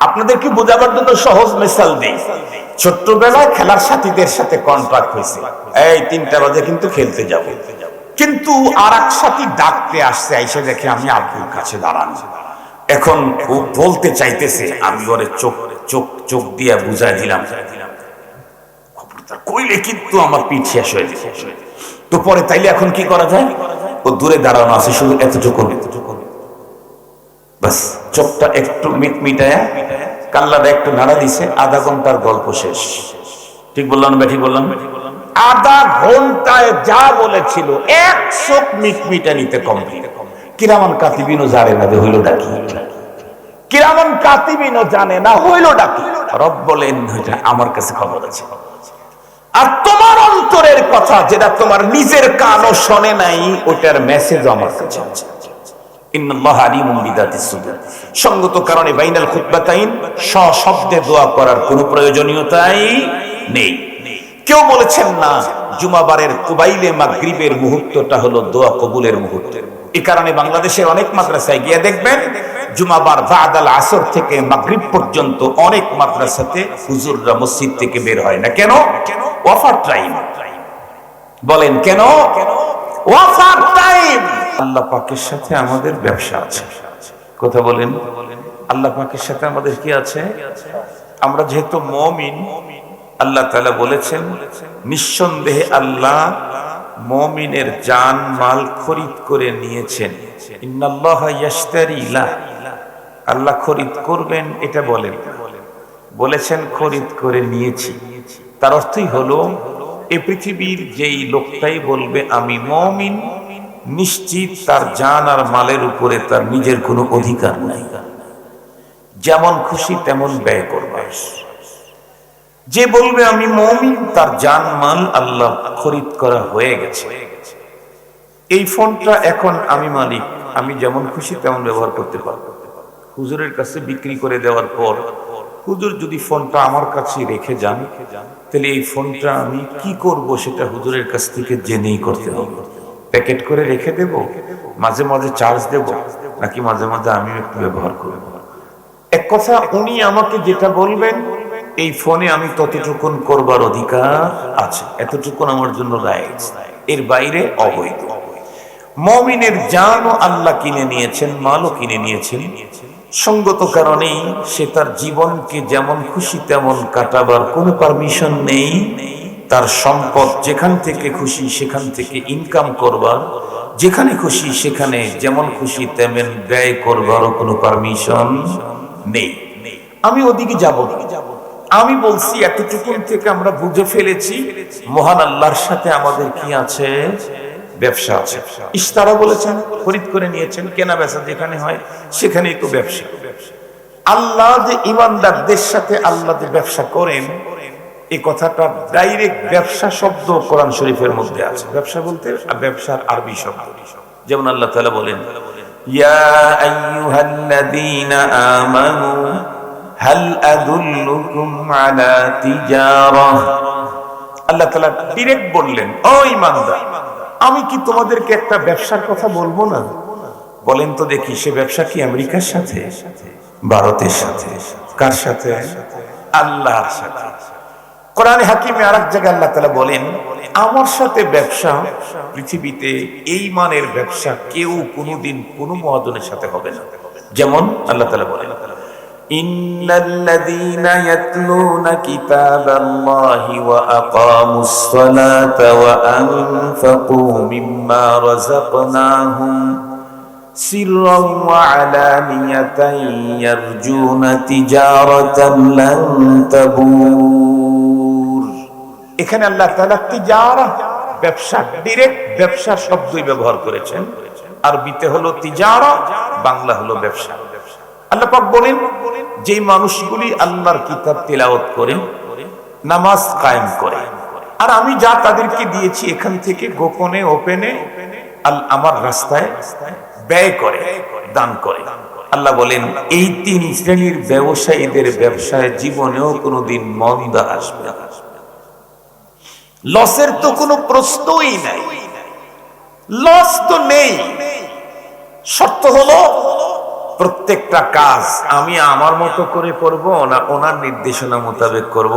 আপনাদেরকে বোঝাবার জন্য সহজ মিসাল দিই। ছোট্টবেলায় খেলার সাথীদের সাথে কন্ট্রাক্ট হয়েছে, এই 3টা বাজে কিন্তু খেলতে যাব। কিন্তু আর এক সাথী ডাকতে আসছে, আইসে দেখে আমি আব্বুর কাছে দাঁড়ানো। এখন ও বলতে চাইতেছে, আমি ওরে চোখ চোখ চোখ দিয়ে বুঝাই দিলাম, কইলে কিন্তু আমার পিঠ শেষ হয়ে যাবে। তো পরে তাইলে এখন কি করা যায়? ও দূরে দাঁড়ানো আছে, শুধু এতটুকু বাস, চোখটা একটু মিটমিটায়া কাল্লাটা একটু নাড়া দিছে, আধা ঘন্টার গল্প শেষ। ঠিক বললাম বেঠি বললাম? আধা ঘন্টায় যা বলেছিল এক চোখ মিটমিটা নিতে কমপ্লিট। কিরামান কাতিবিনও জানে না যে হইল ডাকি, কিরামান কাতিবিনও জানে না হইল ডাকি। রব বলেন আমার কাছে খবর আছে। আর তোমার অন্তরের কথা যেটা তোমার নিজের কানও শোনে নাই, ওটার মেসেজ আমার কাছে আছে। ইন্নাল্লাহ আলিমুম বিযাতিস সুদূর। সঙ্গত কারণে বাইনাল খুতবাতাইন সশব্দে দোয়া করার কোনো প্রয়োজনীয়তাই নেই। কেউ বলেছেন না জুমাবারের কুবাইলে মাগরিবের মুহূর্তটা হলো দোয়া কবুলের মুহূর্ত। এই কারণে বাংলাদেশের অনেক মাদ্রাসায় গিয়ে দেখবেন জুমাবার বাদাল আসর থেকে মাগরিব পর্যন্ত অনেক মাদ্রাসাতে হুজুররা মসজিদ থেকে বের হয় না। কেন? Wafer time. বলেন কেন? Wafer time. আল্লাহ পাকের সাথে আমাদের ব্যবসা আছে। কথা বলেন, আল্লাহ পাকের সাথে আমাদের কি আছে? আমরা যেহেতু মুমিন, আল্লাহ তাআলা বলেছেন নিঃসন্দেহে আল্লাহ মুমিনের জান মাল খরিদ করে নিয়েছেন। ইন্নাল্লাহা ইয়াশতারি লা, আল্লাহ খরিদ করবেন এটা বলেছেন খরিদ করে নিয়েছি। তার অর্থই হলো এই পৃথিবীর যেই লোকটাই বলবে আমি মুমিন, নিশ্চিত তার জান আর মালের উপরে তার নিজের কোনো অধিকার নাই, যেমন খুশি তেমন ব্যয় করবে। যে বলবে আমি মুমিন, তার জান মাল আল্লাহ খরিদ করা হয়ে গেছে। এই ফোনটা এখন আমি মালিক, আমি যেমন খুশি তেমন ব্যবহার করতে পারবো। হুজুরের কাছে বিক্রি করে দেওয়ার পর হুজুর যদি ফোনটা আমার কাছে রেখে যান, তাহলে এই ফোনটা আমি কি করব সেটা হুজুরের কাছ থেকে জেনেই করতে হবে। প্যাকেট করে রেখে দেব, মাঝে মাঝে চার্জ দেব, নাকি মাঝে মাঝে আমি একটু ব্যবহার করব। এক কথা, উনি আমাকে যেটা বলবেন এই ফোনে আমি ততটুকুন করবার অধিকার আছে, এতটুকুন আমার জন্য রাইটস, এর বাইরে অবৈধ। মুমিনের জানও আল্লাহ কিনে নিয়েছেন, মালও কিনে নিয়েছেন। সঙ্গত কারণেই সে তার জীবনকে যেমন খুশি তেমন কাটাবার কোনো পারমিশন নেই। তার সম্পদ যেখান থেকে খুশি সেখান থেকে ইনকাম করবার, যেখানে খুশি সেখানে যেমন খুশি তেমন ব্যয় করবারও কোনো পারমিশন নেই। আমি ওদিকে যাব না। আমি বলছি এতটুকুন থেকে আমরা বুঝে ফেলেছি মহান আল্লাহর সাথে আমাদের কি আছে? ব্যবসা আছে। ইশতারা বলেছেন, খরিদ করে নিয়েছেন। কেনা বেচা যেখানে হয় সেখানেই তো ব্যবসা। আল্লাহ যে ইমানদারদের সাথে আল্লাহ যে ব্যবসা করেন, এই কথাটা ডাইরেক্ট ব্যবসা শব্দ কোরআন শরীফের মধ্যে আছে। ব্যবসা বলতে ব্যবসার আরবি শব্দ, যেমন আল্লাহ তাআলা বলেন ইয়া আইয়ুহাল্লাযীনা আমানু হাল আদুল্লুকুম আলা তিজারাহ। আল্লাহ তাআলা ডাইরেক্ট বললেন, ও ঈমানদার, আমি কি তোমাদেরকে একটা ব্যবসার কথা বলবো না? বলেন তো দেখি, সে ব্যবসা কি আমেরিকার সাথে, ভারতের সাথে, কার সাথে? আল্লাহর সাথে। কোরআনে হাকিমে আরেক জায়গায় আল্লাহ তাআলা বলেন আমার সাথে ব্যবসা পৃথিবীতে এই মানের ব্যবসা কেউ কোনোদিন কোনো মহাজনের সাথে হবে না। যেমন আল্লাহ তাআলা বলেন ইন্নাল্লাযীনা ইয়াতলুনা কিতাবাল্লাহি ওয়া আকামুস সালাতা ওয়া আনফাকু মিম্মা রাযাকনাহুম সিররান ওয়া আলানিয়াতান ইয়ারজুনা তিজারাতান লান তাবুর। এখানে আল্লাহ তাআলা তিজারা, ব্যবসা, ডাইরেক্ট ব্যবসা শব্দই ব্যবহার করেছেন। আরবিতে হলো তিজারা, বাংলা হলো ব্যবসা। আল্লাহ পাক বলেন যে মানুষগুলি আল্লাহর কিতাব তিলাওয়াত করে, নামাজ কায়েম করে, আর আমি যা তাদেরকে দিয়েছি এখান থেকে গোপনে ওপেনে আমার রাস্তায় ব্যয় করে, দান করে, আল্লাহ বলেন এই 3 শ্রেণীর ব্যবসায়ীদের ব্যবসায় জীবনেও কোনোদিন মন্দা আসবে না। লসের তো কোনো প্রশ্নই নাই, লস তো নেই। শর্ত হলো প্রত্যেকটা কাজ আমি আমার মতো করে করব না ওনার নির্দেশনা মোতাবেক করব?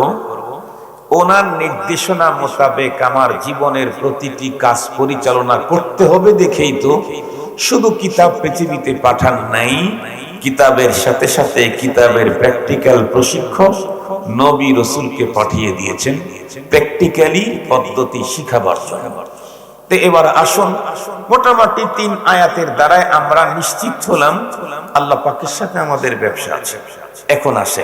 ওনার নির্দেশনা মোতাবেক আমার জীবনের প্রতিটি কাজ পরিচালনা করতে হবে দেখেই তো শুধু কিতাব পৃথিবীতে পাঠান নাই, কিতাবের সাথে সাথে কিতাবের প্র্যাকটিক্যাল প্রশিক্ষক নবী রাসূলকে পাঠিয়ে দিয়েছেন প্র্যাকটিক্যালি পদ্ধতি শিখাবার জন্য। তো এবার আসুন, মোটামুটি 3 আয়াতের দ্বারাই আমরা নিশ্চিত হলাম আল্লাহ পাকের সাথে আমাদের ব্যবসা আছে। এখন আসে,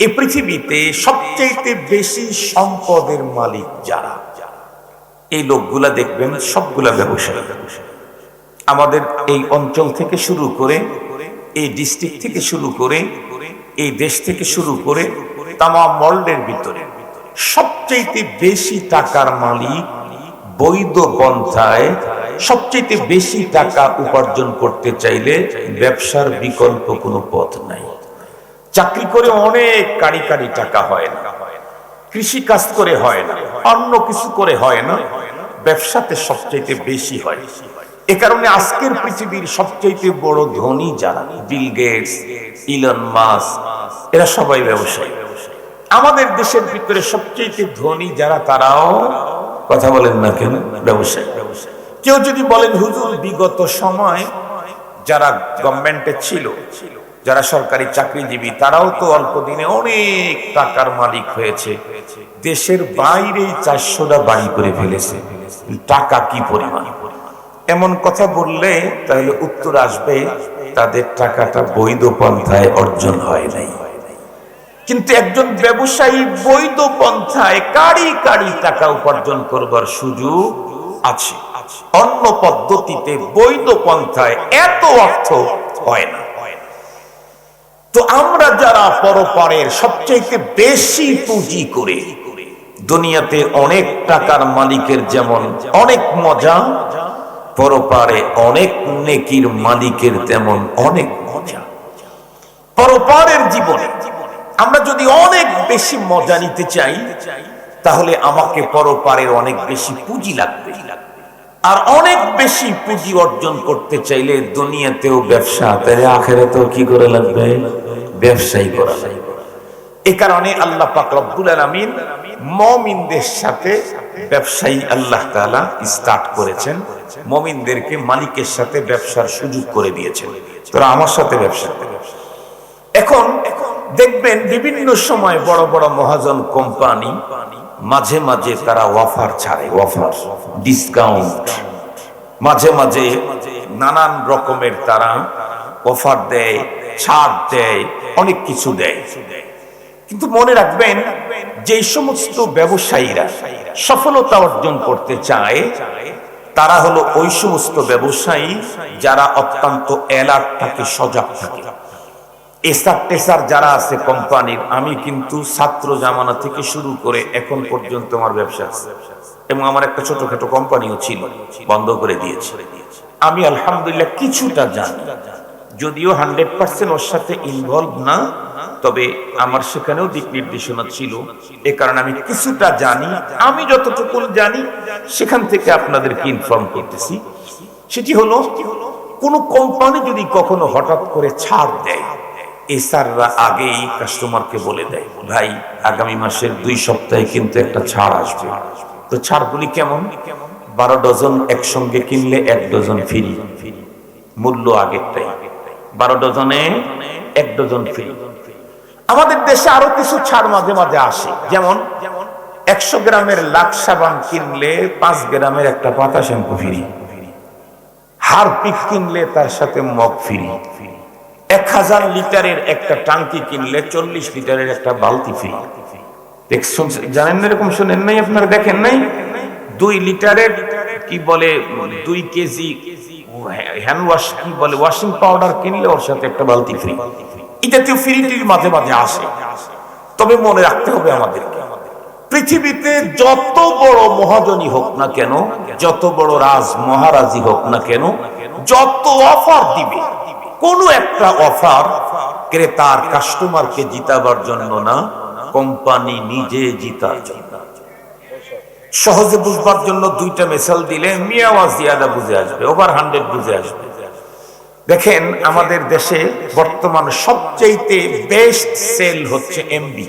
এই পৃথিবীতে সবচেয়ে বেশি সম্পদের মালিক যারা, এই লোকগুলা দেখবেন সবগুলা ব্যবসায়ী। আমাদের এই অঞ্চল থেকে শুরু করে, এই ডিস্ট্রিক্ট থেকে শুরু করে, এই দেশ থেকে শুরু করে তাম ওয়ার্ল্ডের ভিতরে সবচেয়ে বেশি টাকার মালিক, বৈধ পন্থায় সবচেয়ে বেশি টাকা উপার্জন করতে চাইলে ব্যবসার বিকল্প কোনো পথ নাই। চাকরি করে অনেক কারি কারি টাকা হয় না, কৃষি কাজ করে হয় না, অন্য কিছু করে হয় না, ব্যবসাতে সবচেয়ে বেশি হয়। এ কারণে আজকের পৃথিবীর সবচেয়ে বড় ধনী যারা, বিল গেটস, ইলন মাস্ক, এরা সবাই ব্যবসায়ী। আমাদের দেশের ভিতরে সবচেয়ে ধনী যারা, তারাও, কথা বলেন না কেন, ব্যবসায়ী। কেউ যদি বলেন হুজুর বিগত সময় যারা গভর্নমেন্টে ছিল, যারা সরকারি চাকরিজীবী, তারাও তো অল্প দিনে অনেক টাকার মালিক হয়েছে, দেশের বাইরে 400টা বাড়ি করে ফেলেছে, টাকা কি পরিমাণ। এমন কথা বললে তাহলে উত্তর আসবে তাদের টাকাটা বৈধ পন্থায় অর্জন হয় নাই। কিন্তু একজন ব্যবসায়ী বৈধ পন্থায় কারি কারি টাকা উপার্জন করবার সুযোগ আছে, অন্য পদ্ধতিতে বৈধ পন্থায় এত অর্থ হয় না। তো আমরা যারা পরপারের সবচেয়ে বেশি পুঁজি করে, দুনিয়াতে অনেক টাকার মালিকের যেমন অনেক মজা, পরপারে অনেক নেকির মালিকের তেমন অনেক মজা। পরপারের জীবনে আমরা যদি অনেক বেশি মজা নিতে চাই, তাহলে আমাকে পরপারের অনেক বেশি পুঁজি লাগবে। আর অনেক বেশি পুঁজি অর্জন করতে চাইলে দুনিয়াতেও ব্যবসা, তাহলে আখিরাতেও কি করে লাগবে? ব্যবসায়ী করা লাগবে। এই কারণে আল্লাহ পাক রব্বুল আলামিন মুমিনদের সাথে ব্যবসায়ী আল্লাহ তাআলা স্টার্ট করেছেন, মুমিনদেরকে মালিকের সাথে ব্যবসার সুযোগ করে দিয়েছেন। তোরা আমার সাথে ব্যবসা কর। এখন দেখবেন বিভিন্ন সময় বড় বড় মহাজন কোম্পানি মাঝে মাঝে তারা অফার ছাড়ে, অফার, ডিসকাউন্ট, মাঝে মাঝে নানান রকমের তারা অফার দেয়, ছাড় দেয়, অনেক কিছু দেয়। কিন্তু মনে রাখবেন, যে সমস্ত ব্যবসায়ীরা সফলতা অর্জন করতে চায়, তারা হলো ওই সমস্ত ব্যবসায়ী যারা অত্যন্ত অ্যালার্ট থাকে, সজাগ থাকে। এসার টেসার যারা আছে কোম্পানির, আমি কিন্তু ছাত্র জামানা থেকে শুরু করে এখন পর্যন্ত আমার ব্যবসা আছে, এবং আমার একটা ছোটখাটো কোম্পানিও ছিল, বন্ধ করে দিয়েছে। আমি আলহামদুলিল্লাহ কিছুটা জানি, যদিও 100% ওর সাথে ইনভলভ না, তবে আমার সেখানেও দিক নির্দেশনা ছিল। এ কারণে আমি কিছুটা জানি। আমি যতটুকু জানি সেখান থেকে আপনাদেরকে ইনফর্ম করতেছি। সেটি হলো, কোন কোম্পানি যদি কখনো হঠাৎ করে ছাড় দেয়, এসাররা আগেই কাস্টমারকে বলে দেয়, ভাই আগামী মাসের 2 সপ্তাহে কিন্তু একটা ছাড় আসবে। তো ছাড়গুলি কেমন? 12 ডজন একসঙ্গে কিনলে 1 ডজন ফ্রি, মূল্য আগেরটাই, 12 ডজনে 1 ডজন ফ্রি। আমাদের দেশে আরো কিছু ছাড় মাঝে মাঝে আসে, যেমন 100 গ্রামের লাক্স সাবান কিনলে 5 গ্রামের একটা পাতা শ্যাম্পু ফ্রি, হারপিক কিনলে তার সাথে মগ ফ্রি, 1000 লিটারের একটা টাঙ্কি কিনলে 40 লিটারের একটা বালতি ফ্রি। জানেন না এরকম? শুনেন নাই আপনারা? দেখেন নাই? 2 লিটারের কি বলে 2 কেজি হ্যান্ড ওয়াশ, কি বলে ওয়াশিং পাউডার কিনলে ওর সাথে একটা বালতি ফ্রি। এটা তো ফ্রিটির মাঝে মাঝে আসে। তবে মনে রাখতে হবে আমাদেরকে, পৃথিবীতে যত বড় মহাজনী হোক না কেন, যত বড় রাজ মহারাজি হোক না কেন, যত অফার দিবে, কোন একটা অফার ক্রেতার কাস্টমারকে জিতাবার জন্য না, কোম্পানি নিজে জিতার জন্য। সহজে বুঝবার জন্য 2টা মিসাল দিলে মিয়া ওয়াজ জিয়াদা বুঝে আসবে, ওভার 100 বুঝে আসবে। দেখেন আমাদের দেশে বর্তমান সবচাইতে বেস্ট সেল হচ্ছে এমবি।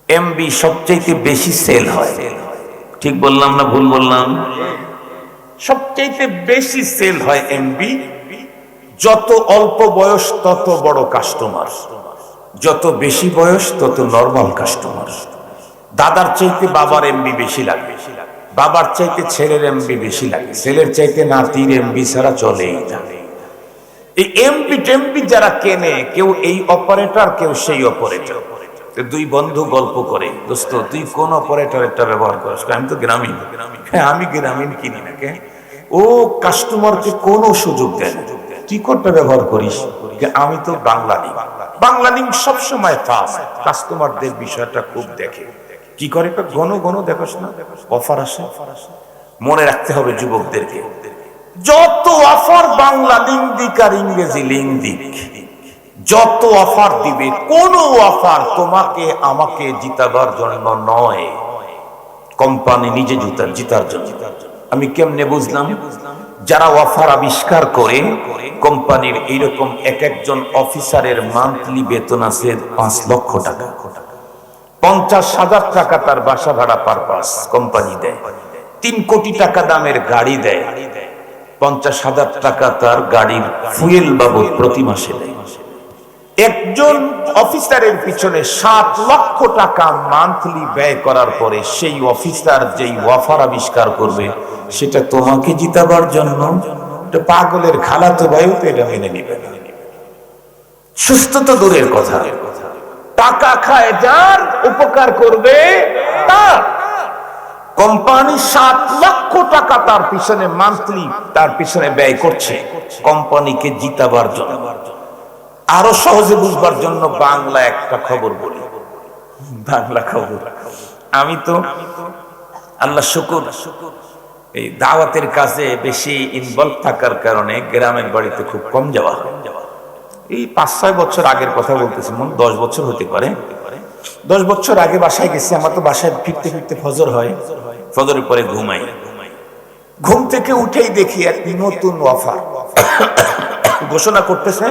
এমবি সবচাইতে বেশি সেল হয়। ঠিক বললাম না ভুল বললাম? সবচাইতে বেশি সেল হয় এমবি। যত অল্প বয়স তত বড় কাস্টমার, যত বেশি বয়স তত নরমাল কাস্টমার। দাদার চাইতে বাবার এমবি বেশি লাগে, বাবার চাইতে ছেলের এমবি বেশি লাগে, ছেলের চাইতে নাতির এমবি ছাড়া চলেই না। এই এমবি টেমবি যারা কেনে, কেউ এই অপারেটর কেউ সেই অপারেটর। দুই বন্ধু গল্প করে, দোস্ত তুই কোন অপারেটরটা ব্যবহার করিস? আমি তো গ্রামীণ। হ্যাঁ আমি গ্রামীণ কিনি না। কে? ও কাস্টমারকে কোনো সুযোগ দেয় না। তুই কোনটা ব্যবহার করিস? আমি তো বাংলালিংক। বাংলালিংক সবসময় ফাস্ট, কাস্টমারদের বিষয়টা খুব দেখে। কি করে? ঘন ঘন দেখোস না অফার আসে। মনে রাখতে হবে যুবকদেরকে, যত অফার বাংলা লিঙ্ক দিক আর ইংরেজি লিঙ্ক দিক, যত অফার দিবে, কোন অফার তোমাকে আমাকে জিতাবার জন্য নয়, কোম্পানি নিজে জিতার জন্য। আমি কেমনে বুঝলাম? যারা অফার আবিষ্কার করে, কোম্পানির এইরকম এক একজন অফিসারের মান্থলি বেতন আছে 5 লক্ষ টাকা, 50,000 টাকা তার বাসা ভাড়া পারপাস কোম্পানি দেয়, 3 কোটি টাকা দামের গাড়ি দেয়, 50,000 টাকা তার গাড়ির ফুয়েল বাবদ প্রতি মাসে দেয়। একজন অফিসারের পিছনে 7 লক্ষ টাকা মান্থলি ব্যয় করার পরে সেই অফিসার যেই অফার আবিষ্কার করবে, সেটা তোমাকে জিতাবার জন্য। পাগলের খালাতো ভাইও তো এটা মেনে নিবে না। সুস্থ তো দূরের কথা, টাকা খায় যার, উপকার করবে তার। কোম্পানি 7 লক্ষ টাকা তার পিছনে মান্থলি তার পিছনে ব্যয় করছে কোম্পানিকে জিতাবার জন্য। আরো সহজে বুঝবার জন্য বাংলা একটা খবর বলি, বাংলা খবর। আমি তো আল্লাহ শুকুর এই দাওয়াতের কাজে বেশি ইনভলভ থাকার কারণে গ্রামের বাড়িতে খুব কম যাওয়া হয়। এই 5-6 বছর আগের কথা বলতেছি, 10 বছর হতে পারে। 10 বছর আগে বাসায় গেছি। আমার তো বাসায় ফিরতে ফিরতে ফজর হয়, ফজরের পরে ঘুমাই। ঘুম থেকে উঠেই দেখি এক নতুন অফার ঘোষণা করতেছে,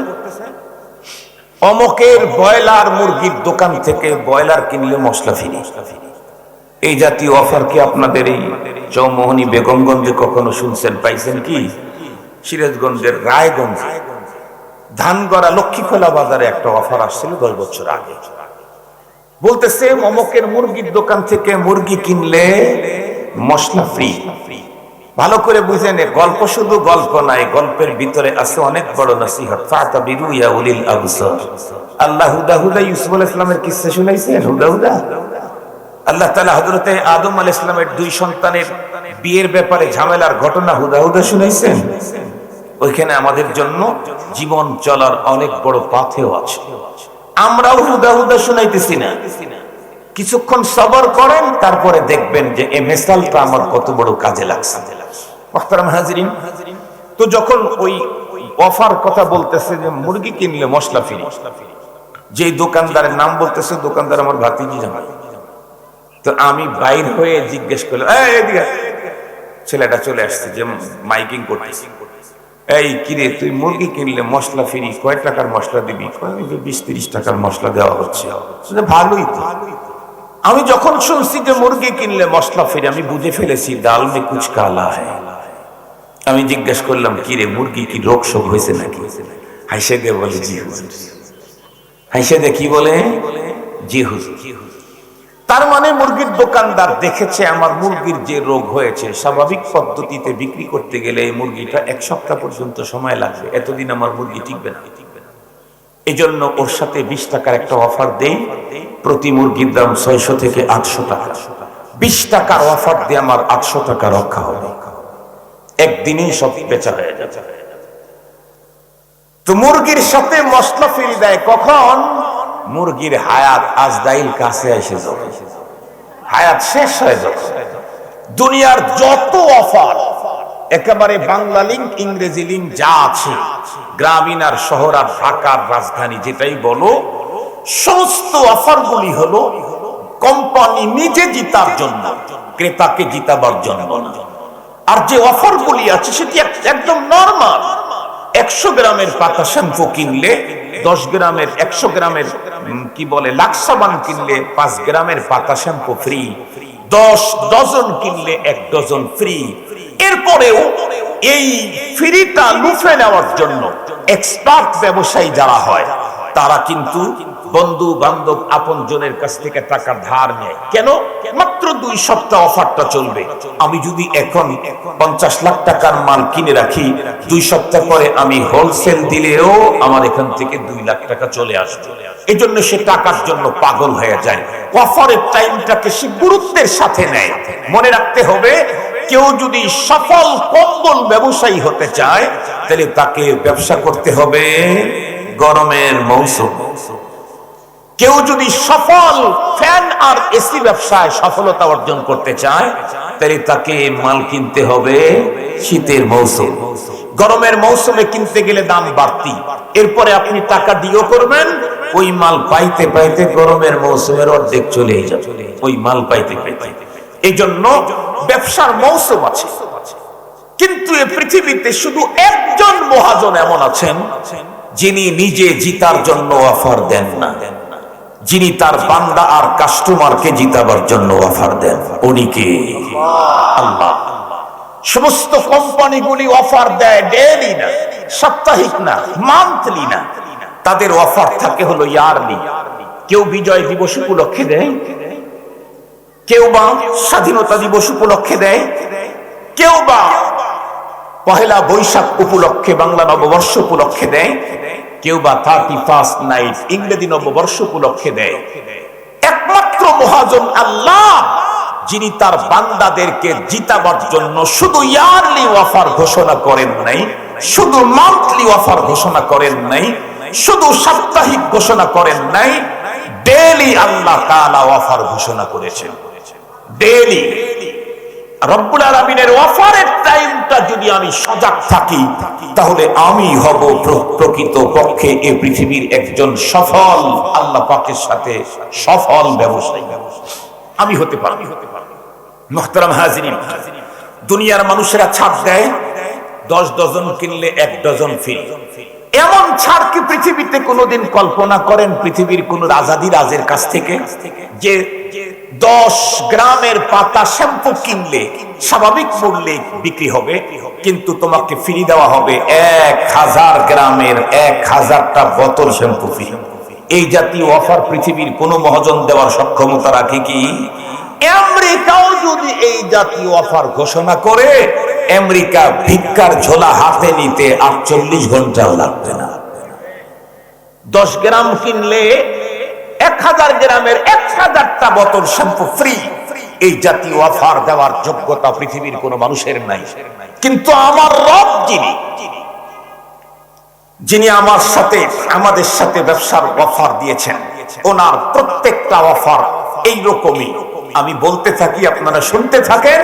অমকের ব্রয়লার মুরগির দোকান থেকে ব্রয়লার কিনলে মশলা ফ্রি। এই জাতীয় অফার কি আপনাদের এই চৌমোহনী বেগমগঞ্জে কখনো শুনছেন, পাইছেন কি? সিরাজগঞ্জের রায়গঞ্জে ধানগড়া লক্ষ্মীখোলা বাজারে একটা অফার আসছিল 10 বছর আগে। বলতেছে অমকের মুরগির দোকান থেকে মুরগি কিনলে মশলা ফ্রি। ভালো করে বুঝেন, গল্প শুধু গল্প নাই, গল্পের ভিতরে আছে অনেক বড় নসিহত। ফাতাবিরু ইয়া উলিল আবসার। আল্লাহ হুদা হুদা ইউসুফ আলাইহিস সালামের কিসসা শুনাইছেন? হুদা হুদা আল্লাহ তাআলা হযরতে আদম আলাইহিস সালামের 2 সন্তানের বিয়ের ব্যাপারে ঝামেলার ঘটনা হুদা হুদা শুনাইছেন। ওইখানে আমাদের জন্য জীবন চলার অনেক বড় পাথেও আছে। আমরাও হুদা হুদা শুনাইতেছি না। কিছুক্ষণ সবর করেন, তারপরে দেখবেন যে এই মেসালটা আমার কত বড় কাজে লাগছে। মুহতারাম হাজিরিন, তো যখন ওই অফার কথা বলতেছে যে মুরগি কিনলে মশলা ফ্রি, যে দোকানদারের নাম বলতেছে, দোকানদার আমার ভাতিজি জামাই। তো আমি বাইর হয়ে জিজ্ঞেস করলাম, ছেলেটা চলে আসছে যে মাইকিং করতেছে, এই কিরে তুই মুরগি কিনলে মশলা ফ্রি, কয় টাকার মশলা দিবি? 20-30 টাকার মশলা দেওয়া হচ্ছে। ভালোই তো। আমি যখন শুনছি যে মুরগি কিনলে মশলা ফ্রি, আমি বুঝে ফেলেছি ডাল মে কুছ কালা হ্যায়। আমি জিজ্ঞেস করলাম, কিরে মুরগি কি রোগ শোক হয়েছে নাকি? হাসে দিয়ে বলে জি হুজুর। হাসে দিয়ে কি বলে? জি হুজুর। তার মানে মুরগির দোকানদার দেখেছে আমার মুরগির যে রোগ হয়েছে, স্বাভাবিক পদ্ধতিতে বিক্রি করতে গেলে এই মুরগিটা 1 সপ্তাহ পর্যন্ত সময় লাগবে, এতদিন আমার মুরগি টিকবে না। এই জন্য ওর সাথে 20 টাকার একটা অফার দেই, প্রতি মুরগির দাম 600 থেকে 800 টাকা। 20 টাকার অফার দিয়ে আমার 800 টাকা রক্ষা হবে, একদিনেই সব বেচা হয়ে যাবে। তো মুরগির সাথে মশলা ফ্রি দেয় কখন? মুরগির হায়াত আজরাইল কাছে এসে যাবে, হায়াত শেষ হয়ে যাবে। দুনিয়ার যত অফার, একেবারে বাংলা লিঙ্ক ইংরেজি লিঙ্ক যা আছে, গ্রামীণ আর শহর আর ঢাকার রাজধানী যেটাই বলো, সমস্ত অফারগুলি হলো কোম্পানি নিজে জিতার জন্য, ক্রেতাকে জিতাবার জন্য না। আর যে অফারগুলি আছে সেটি একদম নরমাল, 100 গ্রামের পাতা শ্যাম্পু কিনলে 10 গ্রামের 100 গ্রামের কি বলে লাক্সাবান কিনলে 5 গ্রামের পাতা শ্যাম্পু ফ্রি, 10 ডজন কিনলে 1 ডজন ফ্রি। এরপরেও এই ফ্রিটা লুফে নেওয়ার জন্য এক্সপার্ট ব্যবসায়ী যারা হয় তারা কিন্তু বন্ধু বান্ধব আপন জনের কাছ থেকে টাকা ধার নেয়। কেন? মাত্র 2 সপ্তাহ অফারটা চলবে। আমি যদি এখন 50 লাখ টাকার মাল কিনে রাখি, 2 সপ্তাহ পরে আমি হোলসেল দিলেও আমার এখান থেকে 2 লাখ টাকা চলে আসবে। এই জন্য সে টাকার জন্য পাগল হয়ে যায়। অফারের টাইমটাকে সে গুরুত্বের সাথে নেয়। মনে রাখতে হবে, কেউ যদি সফল কম্বল ব্যবসায়ী হতে চায় তাহলে তাকে ব্যবসা করতে হবে গরমের মৌসুম। কেউ যদি সফল ফ্যান আর এসি ব্যবসায় সফলতা অর্জন করতে চায় তাহলে তাকে মাল কিনতে হবে শীতের মৌসুম। গরমের মৌসুমে কিনতে গেলে দাম বাড়তি, এরপরে আপনি টাকা দিয়েও করবেন, ওই মাল পাইতে পাইতে গরমের মৌসুমের অর্ধেক চলে যাবে, ওই মাল পাইতে পাইতে। এই জন্য ব্যবসার মৌসুম আছে। কিন্তু এই পৃথিবীতে শুধু একজন মহাজন এমন আছেন যিনি নিজে জিতার জন্য অফার দেন না, যিনি তার বান্দা আর কাস্টমারকে জিতাবার জন্য অফার দেন। উনি কে? আল্লাহ। সমস্ত কোম্পানিগুলি অফার দেয় ডেইলি না, সাপ্তাহিক না, মান্থলি না, তাদের অফার থাকে হলো ইয়ারলি। কেউ বিজয় দিবস উপলক্ষে দেয়, কেউ বা স্বাধীনতা দিবস উপলক্ষে দেয়, কেউ বা পহেলা বৈশাখ উপলক্ষে বাংলা নববর্ষ উপলক্ষে দেয়, কেউ বা 31 নাইট ইংরেজি নববর্ষ উপলক্ষে দেয়। একমাত্র মহাজন আল্লাহ, যিনি তার বান্দাদেরকে জিতাবার জন্য শুধু ইয়ারলি অফার ঘোষণা করেন নাই, শুধু মান্থলি অফার ঘোষণা করেন নাই, শুধু সাপ্তাহিক ঘোষণা করেন নাই, ডেইলি আল্লাহ তাআলা অফার ঘোষণা করেছেন। ডেইলি রব্বুল আলামিনের অফারের টাইমটা যদি আমি সজাগ থাকি তাহলে আমি হব প্রকৃত পক্ষে এই পৃথিবীর একজন সফল আল্লাহ পাকের সাথে সফল ব্যবসায়ী। আমি হতে পারি। মুহতারাম হাজিরিন, দুনিয়ার মানুষেরা ছাড় দেয় 10 ডজন কিনলে 1 ডজন ফ্রি। এমন ছাড় কি পৃথিবীতে কোনোদিন কল্পনা করেন পৃথিবীর কোন রাজাদিরাজের কাছ থেকে? যে 10 গ্রামের পাতা শ্যাম্পু কিনলে স্বাভাবিক মূল্যে বিক্রি হবে, কিন্তু তোমাকে ফ্রি দেওয়া হবে 1000 গ্রামের 1000টা বোতল শ্যাম্পু ফ্রি। এই জাতীয় অফার পৃথিবীর কোন মহাজন দেওয়ার সক্ষমতা রাখে কি? আমেরিকাও যদি এই জাতীয় অফার ঘোষণা করে, আমেরিকা ভিক্ষার ঝোলা হাতে নিতে 48 ঘন্টাও লাগবে না। 10 গ্রাম কিনলে 1000 গ্রামের 1000টা বোতল শ্যাম্পু ফ্রি। এই জাতীয় অফার দেওয়ার যোগ্যতা পৃথিবীর কোন মানুষের নাই। কিন্তু আমার রব যিনি আমাদের সাথে ব্যবসার অফার দিয়েছেন, ওনার প্রত্যেকটা অফার এই রকমই। আমি বলতে থাকি, আপনারা শুনতে থাকেন,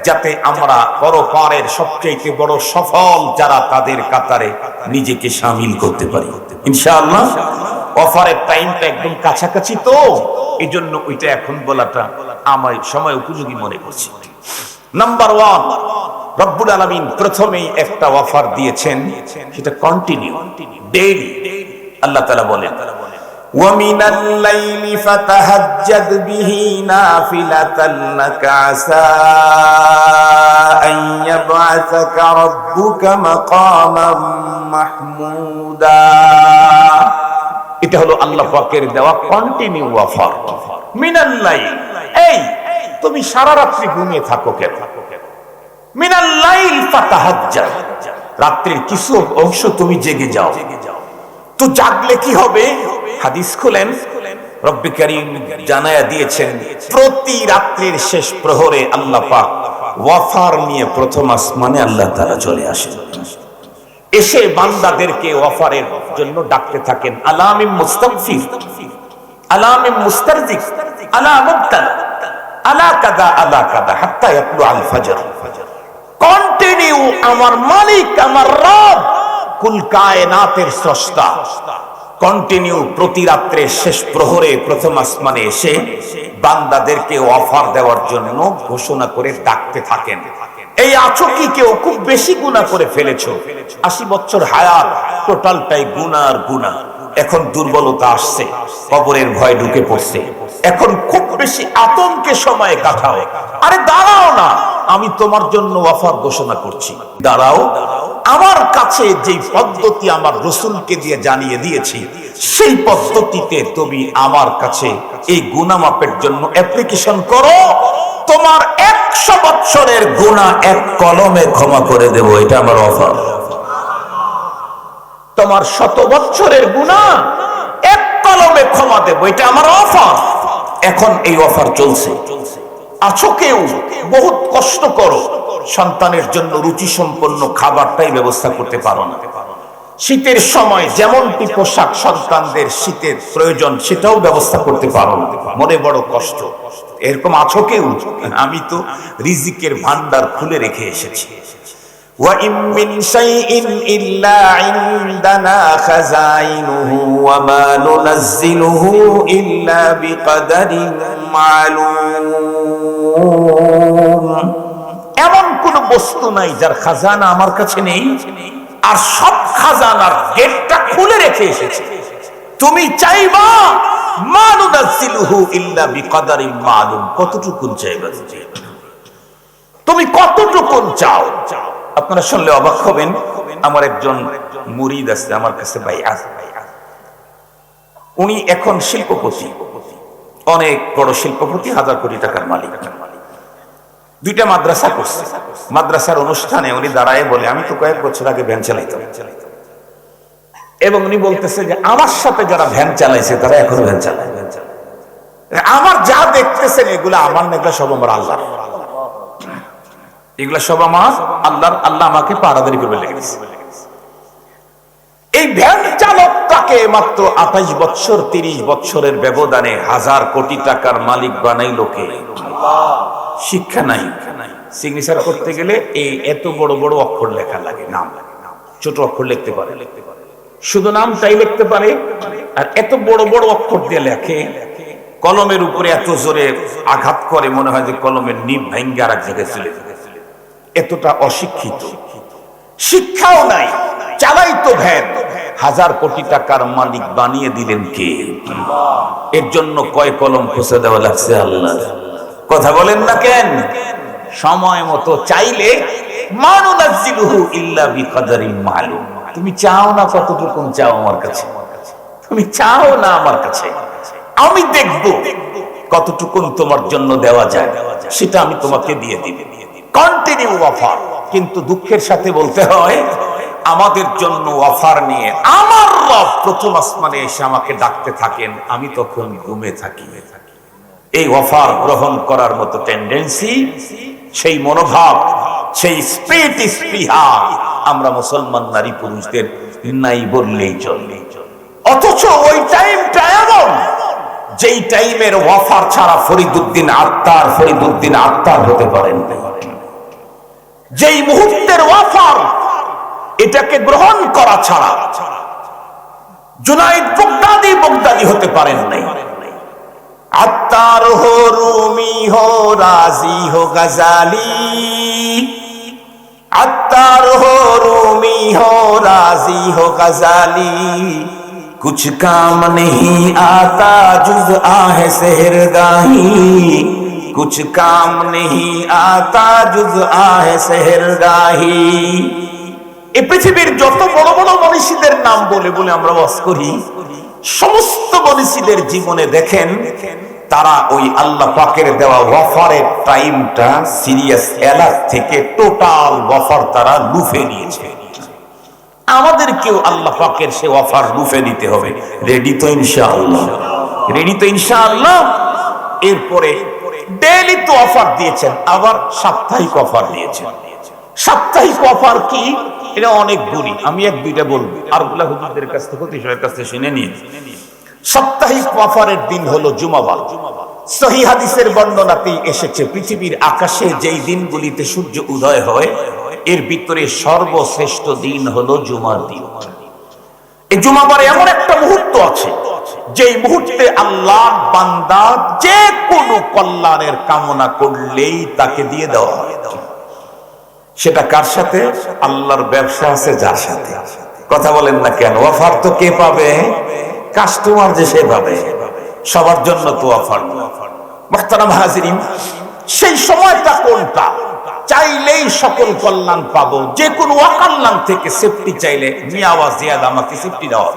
যাতে আমরা পরপারের সবচেয়ে বড় সফল যারা তাদের কাতারে নিজেকে শামিল করতে পারি ইনশাআল্লাহ। অফারের টাইমটা একদম কাছাকাছি, তো এই জন্য ওইটা এখন বলাটা আমার সময় উপযোগী মনে করছি। নাম্বার 1, রব্বুল আলামিন প্রথমেই একটা অফার দিয়েছেন, সেটা কন্টিনিউ, ডেইলি। আল্লাহ তাআলা বলেন, وَمِنَ اللَّيْلِ فَتَهَجَّدْ بِهِ نَافِلَةً لَكَ عَسَىٰ أَن يَبْعَثَكَ رَبُّكَ مَقَامًا مَحْمُودًا। এটা হলো আল্লাহ পাকের দেওয়া কন্টিনিউ অফার। মিনাল লাইল, এই তুমি সারা রাত্রি ঘুমিয়ে থাকো কেন? মিনাল লাইল ফাতাহাজ্জাদ, রাত্রির কিছু অংশ তুমি জেগে যাও। তো জাগলে কি হবে? হাদিস খুলেন, রব্বে কারীম জানায়া দিয়েছেন, প্রতি রাত্রির শেষ প্রহরে আল্লাহ পাক ওয়াফার নিয়ে প্রথম আসমানে আল্লাহ তাআলা চলে আসেন। এসে বান্দাদেরকে ওয়াফারের জন্য ডাকতে থাকেন, আলামিম মুস্তাগফির, আলামিম মুস্তারজিক, আলা মুবতালা, আলা কাদা আলা কাদা হাত্তা ইয়াতলু আল ফজর। কন্টিনিউ আমার মালিক, আমার রব, কুল কায়নাতের স্রষ্টা, কন্টিনিউ প্রতি রাত্রে শেষ প্রহরে প্রথম আসমানে এসে বান্দাদেরকে অফার দেওয়ার জন্য ঘোষণা করে ডাকতে থাকেন। এই আছো কি কেউ খুব বেশি গুনাহ করে ফেলেছো, 80 বছর হায়াত টোটালটাই গুনাহ আর গুনাহ। এখন দুর্বলতা আসছে, কবরের ভয় ঢুকে পড়ছে, এখন খুব বেশি আতঙ্কে সময় কাটাও। আরে দাঁড়াও না, আমি তোমার জন্য অফার ঘোষণা করছি, দাঁড়াও। আমার কাছে যে পদ্ধতি আমার রাসূলকে দিয়ে জানিয়ে দিয়েছি, সেই পদ্ধতিতে তুমি আমার কাছে এই গুনাহ মাপের জন্য অ্যাপ্লিকেশন করো, তোমার 100 বছরের গুনাহ এক কলমে ক্ষমা করে দেব, এটা আমার অফার। তোমার 100 বছরের গুনাহ এক কলমে ক্ষমা দেব, এটা আমার অফার। এখন এই অফার চলছে। আছো কেউ বহুত কষ্ট করো, সন্তানের জন্য রুচি সম্পন্ন খাবারটাই ব্যবস্থা করতে পারো না, শীতের সময় যেমনটি পোশাক সন্তানদের শীতের প্রয়োজন সেটাও ব্যবস্থা করতে পারো না, মনে বড় কষ্ট। এরকম আছো কেউ? আমি তো রিজিকের ভান্ডার খুলে রেখে এসেছি। وَإِن مِّن شَيْءٍ إِلَّا عِندَنَا خَزَائِنُهُ وَمَا نُنَزِّلُهُ إِلَّا بِقَدَرٍ مَّعْلُومٍ। এমন কোন বস্তু নাই যার খাজানা আমার কাছে নেই, আর সব খাজানার গেটটা খুলে রেখে এসেছি। তুমি চাইবা মা নুনাজ্জিলুহু ইল্লা বিকাদারিন মালুম, কতটুকু চাইবা, তুমি কতটুকু চাও। আপনারা শুনলে অবাক হবেন, আমার একজন মুরিদ আছে আমার কাছে, ভাই আছে, উনি এখন শিল্পপতি, অনেক বড় শিল্পপতি, 1000 কোটি টাকার মালিক। 2টা মাদ্রাসা করছে। মাদ্রাসার অনুষ্ঠানে উনি দাঁড়ায় বলে, আমি তো কয়েক বছর আগে ভ্যান চালাইতাম, এবং উনি বলতেছে যে আমার সাথে যারা ভ্যান চালাইছে তারা এখনো ভ্যান চালায়। আমার যা দেখতেছেন এগুলা আমার না, এগুলা সব আমার আল্লাহ, এগুলা সব আমার আল্লাহর। আল্লাহ আমাকে পারাদারি করবে লেগেছে। এই ভ্যান চালকটাকে মাত্র 28 বছর 30 বছরের ব্যবধানে 1000 কোটি টাকার মালিক বানাইলো কে? শিক্ষা নাই, সিগনেচার করতে গেলে এই এত বড় বড় অক্ষর লেখা লাগে, নাম লাগে, ছোট অক্ষর লিখতে পারে, শুধু নামটাই লিখতে পারে, আর এত বড় বড় অক্ষর দিয়ে লেখে, কলমের উপরে এত জোরে আঘাত করে মনে হয় যে কলমের নিব ভাঙ্গা আর এক জায়গায় চলে যায়। এতটা অশিক্ষিত, শিক্ষাও নাই, চালাই তো ভ্যান। 1000 কোটি টাকার মালিক বানিয়ে দিলেন কে? এর জন্য কয় কলম খোঁচা দেওয়া লাগছে আল্লাহ। কথা বলেন না কেন? সময় মতো চাইলে মা নুনাজ্জিলুহু ইল্লা বিকাদারিন মালুম। তুমি চাও না, কতটুকু চাও আমার কাছে? তুমি চাও না আমার কাছে, আমি দেখব কতটুকু তোমার জন্য দেওয়া যায়, সেটা আমি তোমাকে দিয়ে দিব। Continue offer. কিন্তু দুঃখের সাথে বলতে হয়, আমাদের জন্য অফার নিয়ে আমার রব প্রথম আসমানে এসে আমাকে ডাকতে থাকেন, আমি তখন ঘুমে থাকি। এই অফার গ্রহণ করার মতো টেন্ডেন্সি, সেই মনোভাব, সেই স্পৃহা আমরা মুসলমান নারী পুরুষদের নাই বললেই চলে। অথচ ওই টাইমটা এমন, যেই টাইমের অফার ছাড়া ফরিদুদ্দিন আত্মার হতে পারেন না। যেই মুহূর্তের অফার, এটাকে গ্রহণ করা ছাড়া জুনাইদ বগদাদি হতে পারেন নাই। আত্মার হো রুমি হো রাজি হো গজালি, আত্মার হো রুমি হো রাজি হো গজালি, कुछ काम नहीं आता जुज आहे सेहरगाही, कुछ काम नहीं आता जुज आहे सेहरगाही। এই পৃথিবীর যত বড় বড় মনীষীদের নাম বলে বলে আমরা ওয়াজ করি, সমস্ত মনীষীদের জীবনে দেখেন তারা ওই আল্লাহ পাকের দেওয়া ওয়াফারের টাইমটা সিরিয়াস এলাক থেকে টোটাল ওয়াফার তারা লুফে নিয়েছে। আমাদেরকেও আল্লাহ পাকের সে অফার লুফে নিতে হবে। রেডি তো ইনশাআল্লাহ? রেডি তো ইনশাআল্লাহ? এরপরে ডেইলি তো অফার দিয়েছেন, আবার সাপ্তাহিক অফার দিয়েছেন। সাপ্তাহিক অফার কি? এটা অনেক গুণী, আমি 1-2টা বলবো, আরগুলা হুজুরদের কাছ থেকে অতিশয়ের কাছ থেকে শুনে নিন। সাপ্তাহিক অফারের দিন হলো জুমাবার। সহিহ হাদিসের বর্ণনাতেই এসেছে, পৃথিবীর আকাশে যেই দিনগুলিতে সূর্য উদয় হয় এর ভিতরে সর্বশ্রেষ্ঠ দিন হলো জুমার দিন। এই জুমাবারে এমন একটা মুহূর্ত আছে, যেই মুহূর্তে আল্লাহ বান্দা যে কোনো কল্যাণের কামনা করলেই তাকে দিয়ে দেওয়া হয়। সেটা কার সাথে? আল্লাহর ব্যবসা আছে যার সাথে। কথা বলেন না কেন? অফার তো কে পাবে? কাস্টমার যে সে পাবে। সবার জন্য তো অফার। মুহতারাম হাজিরিন, সেই সময়টা কোনটা? চাইলেই সকল কল্যাণ পাবো, যে কোনো অকল্যাণ থেকে সেফটি চাইলে মিয়া ওয়া জিয়াদ আমাকে সেফটি দাও।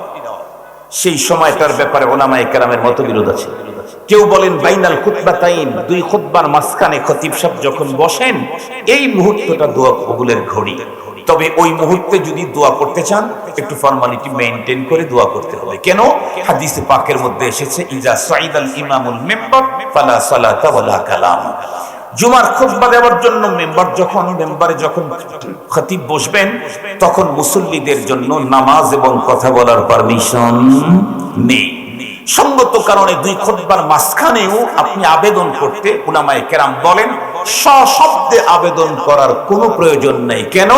সেই সময়টার ব্যাপারে উলামায়ে কেরামের মতবিরোধ আছে। কেউ বলেন বাইনাল খুতবাতাইন, দুই খুতবার মাঝখানে খতিব সাহেব যখন বসেন, এই মুহূর্তটা দোয়া কবুলের ঘড়ি। তবে ওই মুহূর্তে যদি দোয়া করতে চান, একটু ফর্মালিটি মেইনটেইন করে দোয়া করতে হবে। কেন? হাদিসে পাকের মধ্যে এসেছে, ইজা সাইদাল ইমামুল মিম্বার ফালা সালাতা ওয়ালা কালাম। জুমার খুতবা দেওয়ার জন্য মেম্বারে যখন খতিব বসবেন, তখন মুসল্লিদের জন্য নামাজ এবং কথা বলার পারমিশন নেই। সঙ্গত কারণে দুই খুতবার মাঝখানেও আপনি আবেদন করতে, উলামায়ে কেরাম বলেন, সশব্দে আবেদন করার কোনো প্রয়োজন নেই। কেন?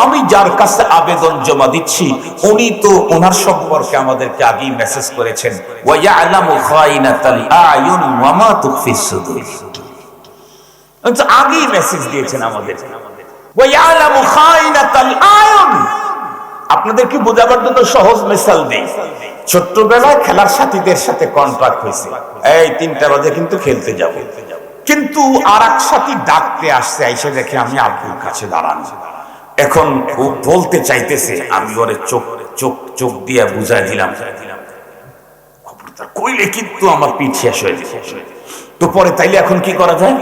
আমি যার কাছে আবেদন জমা দিচ্ছি, উনি তো ওনার সম্পর্কে আমাদেরকে আগেই মেসেজ করেছেন, ওয়া ইয়ালামু খাইনাতাল আয়ুন ওয়া মা তুখফিস সুদুর। আগেই মেসেজ দিয়েছেন আমাদের। ওয়া ইয়ালামু খাইনাতাল আয়ুন। আপনাদেরকে বোঝাবার জন্য সহজ মিসাল দেই। ছোট্টবেলায় খেলার সাথীদের সাথে কন্ট্রাক্ট হয়েছে, এই 3টা বাজে কিন্তু খেলতে যাব। কিন্তু আর এক সাথী ডাকতে আসছে, আইসা দেখে আমি আব্বুর কাছে দাঁড়ানো। এখন ও বলতে চাইতেছে, আমি ওরে চোখ দিয়ে বুঝাই দিলাম, কইলে কিন্তু আমার পিঠ শেষ হয়ে যেত। তো পরে তাইলে এখন কি করা যায়?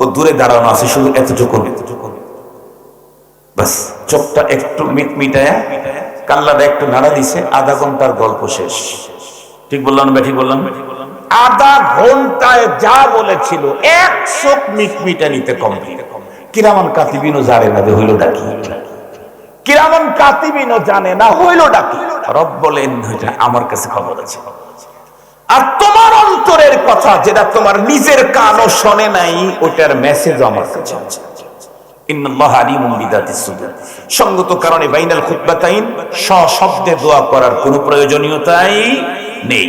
ও দূরে দাঁড়ানো আছে, শুধু এতটুকু বাস, চোখটা একটু মিটমিটায়া কাল্লাটা একটু নাড়া দিছে, আধা ঘন্টার গল্প শেষ। ঠিক বললাম বেঠি বললাম? আধা ঘন্টায় যা বলেছিল 1 চোখ মিটমিটা নিতে কমপ্লিট। কিরামান কাতিবিনও জানে না যে হইল ডাকি, কিরামান কাতিবিনও জানে না হইল ডাকি। রব বলেন, আমার কাছে খবর আছে। আর তোমার অন্তরের কথা, যেটা তোমার নিজের কানও শোনে নাই, ওটার মেসেজ আমার কাছে আছে। ইন্নাল্লাহা আলিমুন বিযাতিস সুদূর। সঙ্গত কারণে বাইনাল খুতবাতাইন সশব্দে দোয়া করার কোনো প্রয়োজনীয়তাই নেই।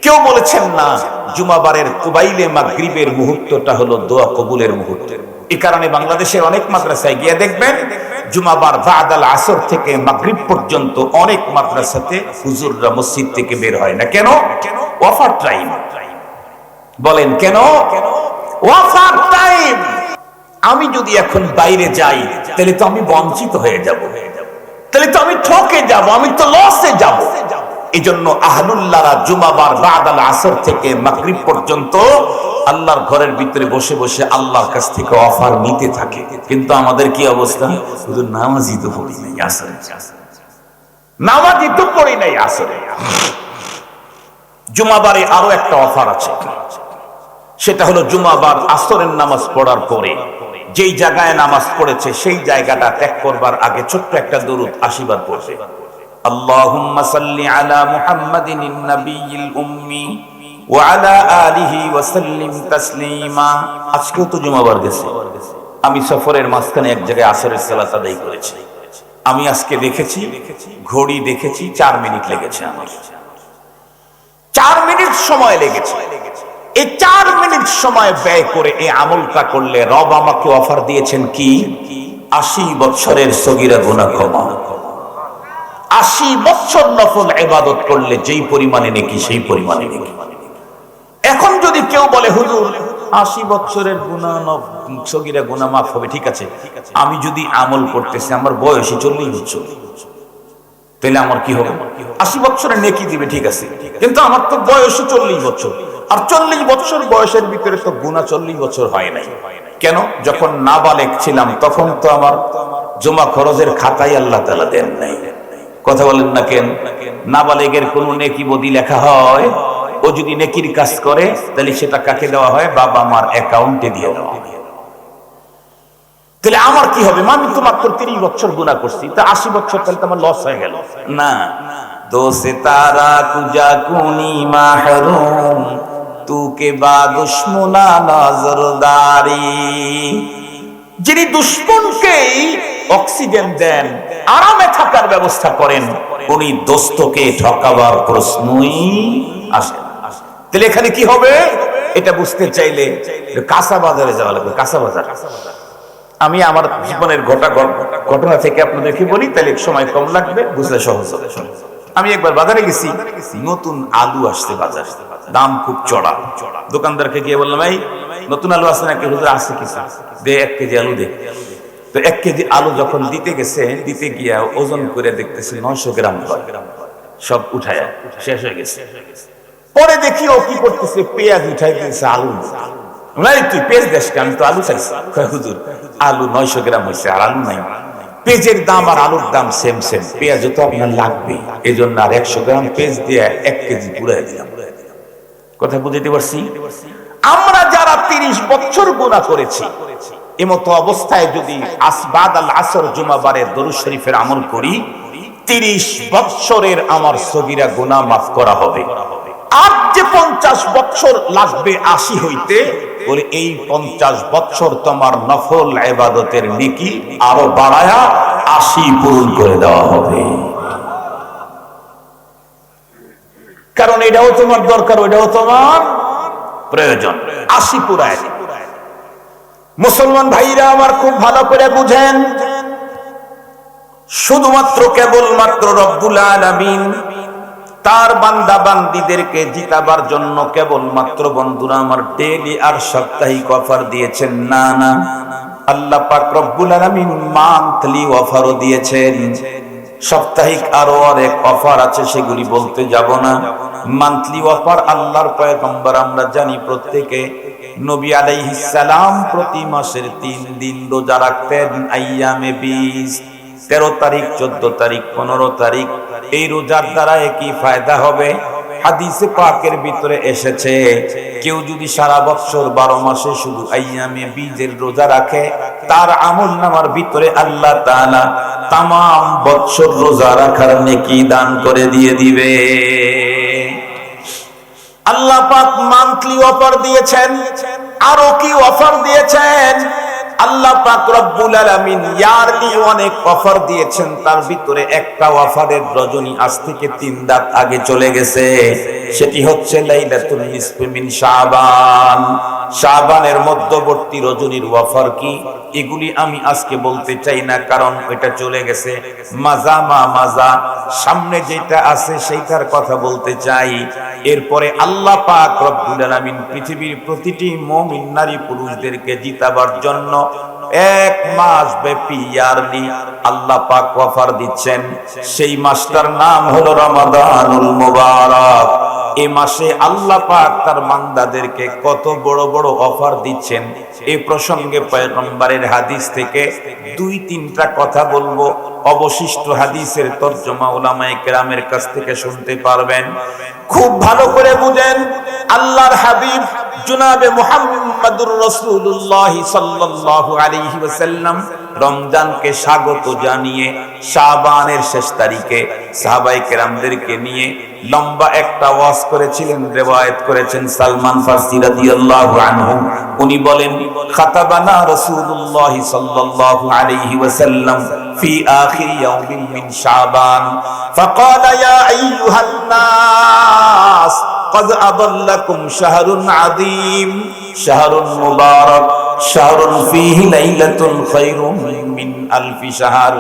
কেউ বলেছেন না, জুমাবারের কুবাইলে মাগরিবের মুহূর্তটা হলো দোয়া কবুলের মুহূর্ত। এই কারণে বাংলাদেশের অনেক মাদ্রাসায় গিয়ে দেখবেন, জুমাবার বাদাল আসর থেকে মাগরিব পর্যন্ত অনেক মাদ্রাসাতে হুজুররা মসজিদ থেকে বের হয় না। কেন? Wafer time. বলেন কেন? Wafer time. আমি যদি এখন বাইরে যাই, তাহলে তো আমি বঞ্চিত হয়ে যাব, তাহলে তো আমি ঠকে যাব, আমি তো লসে যাব। এই জন্য আহলুল্লাহরা জুমাবার বাদাল আসর থেকে মাগরিব পর্যন্ত আল্লাহর ঘরের ভিতরে বসে বসে আল্লাহর কাছ থেকে অফার নিতে থাকে। কিন্তু আমাদের কি অবস্থা? শুধু নামাজই তো পড়ি নাই আসরে, নামাজই তো পড়ি নাই আসরে। জুমাবারে আরো একটা অফার আছে, সেটা হলো জুমাবার আসরের নামাজ পড়ার পরে যেই জায়গায় নামাজ পড়েছে সেই জায়গাটা ত্যাগ করবার আগে ছোট্ট একটা দরুদ 80 বার পড়বে। আল্লাহুম্মা সাল্লি আলা মুহাম্মাদিন নাবিয়িল উম্মি ওয়া আলা আলিহি ওয়া সাল্লিম তাসলিমা। আজকেও তো জুমাবার গেছে, আমি সফরের মাঝখানে এক জায়গায় আসরের সালাত আদায় করেছি। আমি আজকে দেখেছি, ঘড়ি দেখেছি, 4 মিনিট লেগেছে আমার। 4 মিনিট সময় লেগেছে। এই 4 মিনিট সময় ব্যয় করে এই আমলটা করলে রব আমাকে অফার দিয়েছেন কি? 80 বছরের সগীরা গুনাহ ক্ষমা। 80 বছর নফল ইবাদত করলে যেই পরিমাণে নেকি সেই পরিমাণে নেকি। এখন যদি কেউ বলে, হুজুর 80 বছরের গুনাহ সগীরা গুনাহ মাফ হবে, ঠিক আছে, আমি যদি আমল করতেছি, আমার বয়সই 40 বছর, তাহলে আমার কি হবে? 80 বছরের নেকি দিবে, ঠিক আছে, কিন্তু আমার তো বয়সই 40 বছর। আর 40 বছর বয়সের ভিতরে তো গুনাহ 40 বছর হয় নাই। কেন? যখন নাবালেগ ছিলাম তখন তো আমার জমা খরচের খাতাই আল্লাহ তাআলা দেন নাই। কথা বলেন না কেন? নাবালেগের কোন নেকি বদি লেখা হয়, ও যদি নেকির কাজ করে তাহলে সেটা কাকে দেওয়া হয়? বাবা মার অ্যাকাউন্টে দিয়ে দেওয়া হয়। তাহলে আমার কি হবে? আমি তো মাত্র 30 বছর গুনাহ করছি, তা 80 বছর তাহলে তো আমার লস হয়ে গেল না। দো সিতারা কুজা কুনি মাহরুম তু কে বা দুশমনা নজরদারি। যিনি দুশমনকেই অক্সিজেন দেন, আরামে থাকার ব্যবস্থা করেন, উনি দোস্তকে ঠকাবার প্রশ্নই আসে না। তাহলে এখানে কি হবে এটা বুঝতে চাইলে কাঁচা বাজারে যাওয়া লাগবে। কাঁচা বাজার আমি আমার জীবনের ঘটনা থেকে আপনাদেরকে বলি, তাহলে সময় কম লাগবে, বুঝলে সহজ হবে। আমি একবার বাজারে গেছি, নতুন আলু আসছে বাজার, দাম খুব চড়া। দোকানদারকে গিয়ে বললাম, এই নতুন আলু আছে নাকি? হুজুর আছে কিছু, দে 1 কেজি আলু দে। তো 1 কেজি আলু যখন দিতে গেছে, দিতে গিয়া ওজন করে দেখতেছি 900 গ্রাম, সব উঠায় শেষ হয়ে গেছে। পরে দেখি ও কি করতেছে, পেঁয়াজ উঠাই দিয়েছে আলু। তুই পেঁয়াজ দেশ, আমি তো আলু চাইছি। হুজুর আলু 900 গ্রাম হয়েছে, আর আলু নাই। পেঁয়াজের দাম আর আলুর দাম সেম সেম, পেঁয়াজ তো আপনার লাগবে, এই জন্য আর 100 গ্রাম পেঁয়াজ দিয়ে 1 কেজি পুরাই দিলাম। কথা বুঝতে পারছি? আমরা যারা 30 বছর গুনাহ করেছি, এমতো অবস্থায় যদি আসবাদ আল আসর জুমাবারে দরুদ শরীফের আমল করি, 30 বছরের আমার সগীরা গুনাহ মাফ করা হবে। আর যে 50 বছর লাগবে 80 হইতে, বলে এই 50 বছর তোমার নফল ইবাদতের নেকি আরো বাড়ায়া 80 পূরণ করে দেওয়া হবে। কারণ এটাও তোমার দরকার, ওইটাও তোমার প্রয়োজন। 80 পুরায়। মুসলমান ভাইরা আমার খুব ভালো করে বুঝেন, শুধুমাত্র কেবলমাত্র রব্বুল আলামিন তার বান্দা বান্দীদেরকে জিতাবার জন্য কেবলমাত্র বন্ধুরা আমার ডেইলি আর সাপ্তাহিক অফার দিয়েছেন না, না, আল্লাহ পাক রব্বুল আলামিন মান্থলি অফারও দিয়েছেন। সাপ্তাহিক আরো অনেক অফার আছে, সেগুলি বলতে যাব না। মান্থলি অফার আল্লাহর পয়গম্বর আমরা জানি প্রত্যেকে, নবী আলাইহিস সালাম প্রতি মাসের 3 দিন রোজা রাখতেন। আইয়ামে 20, 13 তারিখ, 14 তারিখ, 15 তারিখ। এই রোজার দ্বারা কি ফায়দা হবে? হাদিসে পাকের ভিতরে এসেছে, কেউ যদি সারা বছর 12 মাসে শুধু আইয়ামে 20 রোজা রাখে, তার আমলনামার ভিতরে আল্লাহ তাআলা तमाम বছর রোজা রাখার নেকি দান করে দিয়ে দিবে। আল্লাহ পাক মান্থলি অফার দিয়েছেন, আরো কি অফার দিয়েছেন? আল্লাহ পাক রব্বুল আলামিন ইয়ারলি অনেক অফার দিয়েছেন। তার ভিতরে একটা অফারের রজনী আজ থেকে 3 রাত আগে চলে গেছে, সেটি হচ্ছে লাইলাতুল নিসফি মিন শাবান। শাবানের মধ্যবর্তী রজনীর অফার কি, এগুলি আমি আজকে বলতে চাই না, কারণ এটা চলে গেছে। মাজা মা মাজা, সামনে যেটা আছে সেইটার কথা বলতে চাই। এরপরে আল্লাহ পাক রব্বুল আলামিন পৃথিবীর প্রতিটি মুমিন নারী পুরুষদেরকে জিতাবার জন্য 1 মাস ব্যাপী ইয়ারলি আল্লাহ পাক অফার দিচ্ছেন। সেই মাসটার নাম হলো রমাদানুল মুবারক। এই মাসে আল্লাহ পাক তার বান্দাদেরকে কত বড় বড় অফার দিচ্ছেন, এই প্রসঙ্গে পয়গম্বরের হাদিস থেকে 2-3টা কথা বলবো। অবশিষ্ট হাদিসের তরজমা উলামায়ে কেরামের কাছ থেকে শুনতে পারবেন। খুব ভালো করে বুঝেন, আল্লাহর হাবিব জনাবে মুহাম্মদুর রাসূলুল্লাহ সাল্লাল্লাহু আলাইহি ওয়াসাল্লাম রমজানকে স্বাগত জানিয়ে শাবানের শেষ তারিখে সাহাবায়ে কেরামদেরকে নিয়ে লম্বা একটা ওয়াজ করেছিলেন। রিওয়ায়াত করেছেন সালমান ফারসি রাদিয়াল্লাহু আনহু। উনি বলেন, খাতাবানা রাসূলুল্লাহ সাল্লাল্লাহু আলাইহি ওয়াসাল্লাম ফি আখির ইয়াউমিন মিন শাবান ফাকালা ইয়া আইয়ুহান নাস قد أضلكم شهر عظيم شهر مبارك شهر فيه ليلة خير من ألف شهر।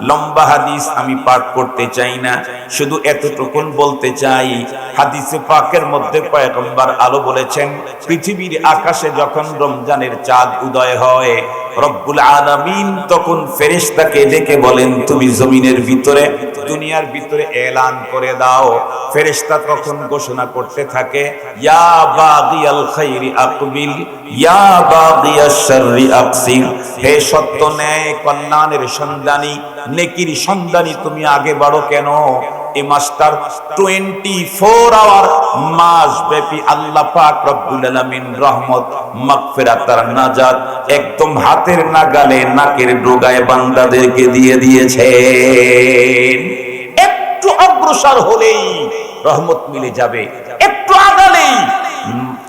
লম্বা হাদিস আমি পাঠ করতে চাই না, শুধু এতটুকুন বলতে চাই, হাদিসে পাকের মধ্যে পয়গম্বর আলো বলেছেন, পৃথিবীর আকাশে যখন রমজানের চাঁদ উদয় হয়, রব্বুল আলামিন তখন ফেরেশতাকে ডেকে বলেন, তুমি জমিনের ভিতরে, দুনিয়ার ভিতরে এলান করে দাও। ফেরেশতা তখন ঘোষণা করতে থাকে, ইয়া বাগিয়াল খাইরি আকবিল ইয়া বাগিয়াশ শাররি আকসির। হে সত্য ন্যায় কল্যাণের সন্ধানী, নেকির সন্ধানী, তুমি আগে বাড়ো কেন? এই মাসটার 24 আওয়ার মাস ব্যাপী আল্লাহ পাক রব্বুল আলামিন রহমত, মাগফিরাত আর নাজাত একদম হাতের নাগালে, নাকের ডোগায় বান্দাদেরকে দিয়ে দিয়েছে। একটু অগ্রসর হলেই রহমত মিলে যাবে, একটু আগালেই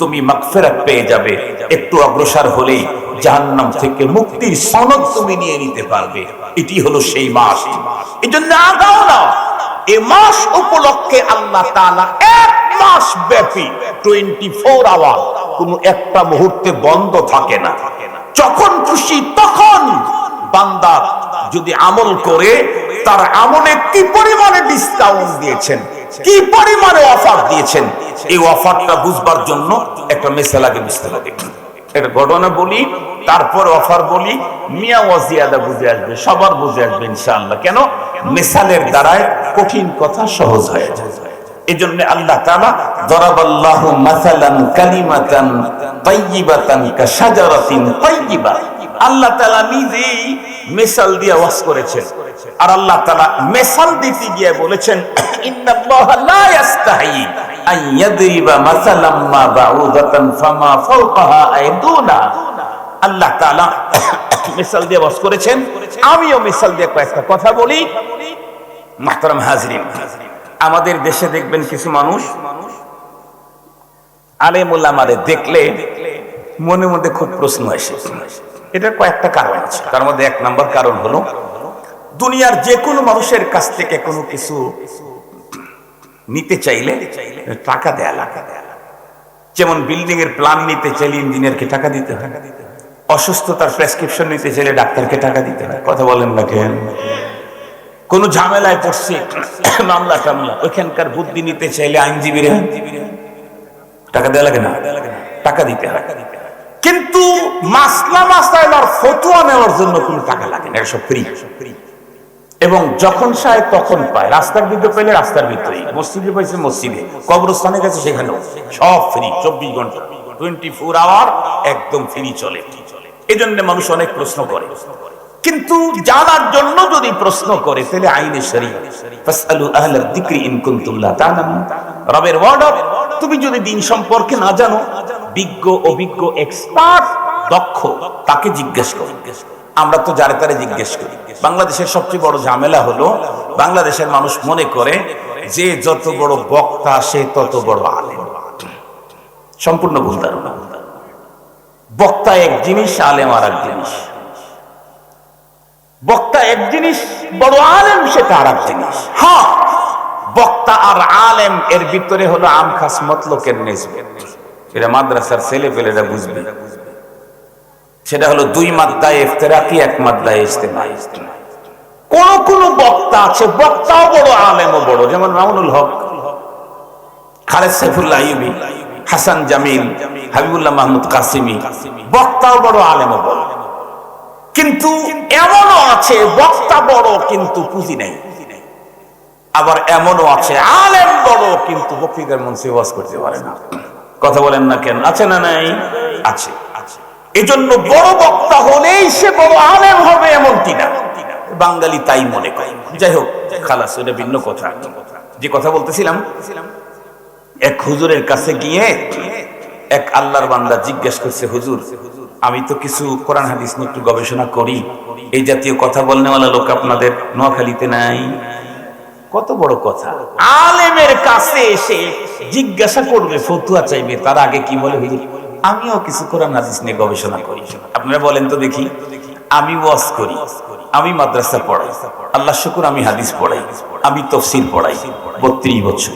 তুমি মাগফিরাত পেয়ে যাবে, একটু অগ্রসর হলেই জাহান্নাম থেকে মুক্তির সনদ তুমি নিয়ে নিতে পারবে। এটি হলো সেই মাস। এজন্য আগাও না। এই মাস উপলক্ষে আল্লাহ তাআলা 1 মাস ব্যাপী 24 আওয়ার কোন একটা মুহূর্তে বন্ধ থাকে না। যখন খুশি তখন বান্দা যদি আমল করে, তার আমলে কি পরিমাণে ডিসকাউন্ট দিয়েছেন, কি পরিমাণে অফার দিয়েছেন, এই অফারটা বুঝবার জন্য একটা মেসাল আগে বুঝতে হবে। একটা ঘটনা বলি, তারপর অফার বলি, মিয়া ওয়াজিয়াদা বুঝে আসবে, সবার বুঝে আসবে ইনশাআল্লাহ। কেন? মেসালের দ্বারায় কঠিন কথা সহজ হয়ে যায়। এজন্য আল্লাহ তাআলা দরাবাল্লাহু মাসালান কালিমাতান তাইয়িবাতান কাশাজারাতিন তাইয়িবা, আল্লাহ তাআলা নিজেই মিসাল দিয়ে ওয়াজ করেছেন। আর আল্লাহ তাআলা মিসাল দিতে গিয়ে বলেছেন, ইন্নাল্লাহা লা ইস্তাহি আন ইয়াদরিবা মাসালাম মা বাউদাতান ফামা ফাওকাহা আইদুনা। আল্লাহ তাআলা মিসাল দিয়ে ওয়াজ করেছেন। আমিও মিসাল দিয়ে কয়েকটা কথা বলি। মুহতারাম হাজরিন, আমাদের দেশে দেখবেন কিছু মানুষ আলেম ওলামারে দেখলে মনে মধ্যে খুব প্রশ্ন আসে। এটার কয়েকটা কারণ আছে। তার মধ্যে এক নম্বর কারণ হলো, দুনিয়ার যে কোনো মানুষের কাছ থেকে কোনো কিছু নিতে চাইলে টাকা দেয়া লাগে। যেমন বিল্ডিং এর প্ল্যান নিতে চাইলে ইঞ্জিনিয়ারকে টাকা দিতে হয়, অসুস্থতার প্রেসক্রিপশন নিতে চাইলে ডাক্তারকে টাকা দিতে হয়। কথা বলেন না কেন? কোন ঝামেলায় পড়ছে, মামলা টামলা, ওইখানকার বুদ্ধি নিতে চাইলে আইনজীবীরা টাকা দেওয়া লাগে না? টাকা দিতে হয়। কিন্তু মাসলা মাসাইলার ফতোয়া নেওয়ার জন্য কোনো টাকা লাগে না, সব ফ্রি। এবং যখন চায় তখন পায়। রাস্তার ভিতরে পাইলে রাস্তার ভিতরে, মসজিদে পাইছে মসজিদে, কবরস্থানে গেছে সেখানেও, সব ফ্রি। 24 ঘন্টা 24 আওয়ার একদম ফ্রি চলে। এই জন্য মানুষ অনেক প্রশ্ন করে। কিন্তু জানার জন্য যদি প্রশ্ন করে, তাহলে আইনে শরীয়ত, ফাসআলু আহলাদ যিকরি ইন কুনতুম লা তা'লামুন, রবের ওয়ার্ড, তুমি যদি দিন সম্পর্কে না জানো, বিজ্ঞ অভিজ্ঞ এক্সপার্ট দক্ষ তাকে জিজ্ঞেস করো। আমরা তো যারে তারে জিজ্ঞেস করি। বাংলাদেশের সবচেয়ে বড় ঝামেলা হলো, বাংলাদেশের মানুষ মনে করে যে যত বড় বক্তা সে তত বড় আলেম। সম্পূর্ণ ভুল ধারণা। বক্তা এক জিনিস, আলেম আর এক জিনিস। বক্তা এক জিনিস, বড় আলেম সেটা আর এক জিনিস। হ্যাঁ, বক্তা আর আলেম এর ভিতরে হলো আম খাস মতলকের নিসবত। এটা মাদ্রাসার ছেলে পেলেরা বুঝবে। সেটা হলো 2 মাদ্দায়ে ইফতিরাকি, 1 মাদ্দায়ে ইজতিমাই। কোন কোন বক্তা আছে, বক্তাও বড় আলেমও বড়, যেমন মামুনুল হক, খালেদ সাইফুল্লাহ আইয়ুবী, হাসান জামিল, হাবিবুল্লাহ মাহমুদ কাসিমি, বক্তাও বড় আলেমও বড়। কিন্তু এমনও আছে বক্তা বড় কিন্তু পুঁজি নাই। আবার এমনও আছে আলেম বড় কিন্তু বক্তৃতার মঞ্চে ওয়াজ করতে পারে না। কথা বলেন না কেন? আছে না নাই? আছে। এজন্য বড় বক্তা হলেই সে বড় আলেম হবে এমনটি না, বাঙালি তাই মনে করে। যাই হোক, খালাস, এটা ভিন্ন কথা। যে কথা বলতেছিলাম, এক হুজুরের কাছে গিয়ে এক আল্লাহর বান্দা জিজ্ঞেস করছে, হুজুর, আমি তো কিছু কোরআন হাদিস নিয়ে একটু গবেষণা করি, এই জাতীয় কথা বলনেওয়ালা লোক আপনাদের নোয়াখালীতে নাই। কত বড় কথা! আলেমের কাছে এসে জিজ্ঞাসা করবে, ফতুয়া চাইবে, তার আগে কি বলে, হুজুর আমিও কিছু কোরআন হাদিস নিয়ে গবেষণা করি। আপনারা বলেন তো দেখি, আমি ওয়াজ করি, আমি মাদ্রাসা পড়াই, আল্লাহ শুকুর আমি হাদিস পড়াই, আমি তাফসীর পড়াই 32 বছর।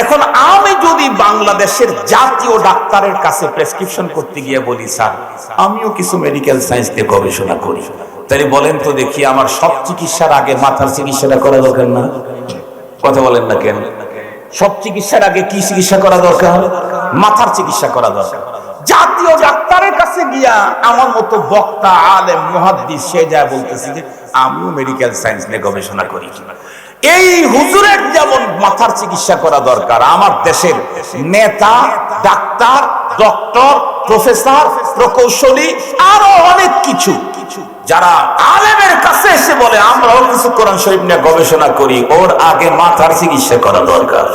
এখন আমি যদি বাংলাদেশের জাতীয় ডাক্তারের কাছে প্রেসক্রিপশন করতে গিয়ে বলি, স্যার আমিও কিছু মেডিকেল সায়েন্স নিয়ে গবেষণা করি, তাহলে বলেন তো দেখি, আমার সব চিকিৎসার আগে মাথার চিকিৎসাটা করা দরকার না? কথা বলেন না কেন? সব চিকিৎসার আগে কি চিকিৎসা করা দরকার? মাথার চিকিৎসা করা দরকার। জাতীয় ডাক্তারের কাছে গিয়া আমার মতো বক্তা, আলেম, মুহাদ্দিস সে যা বলতেছে যে আমিও মেডিকেল সায়েন্স নিয়ে গবেষণা করি। এই হুজুরের যেমন মাথার চিকিৎসা করা দরকার, আমার দেশের নেতা, ডাক্তার, ডক্টর, প্রফেসর, প্রকৌশলী, আরো অনেক কিছু যারা আলেমের কাছে এসে বলে আমরাও কিছু কোরআন শরীফ নিয়ে গবেষণা করি, ওর আগে মাথার চিকিৎসা করা দরকার।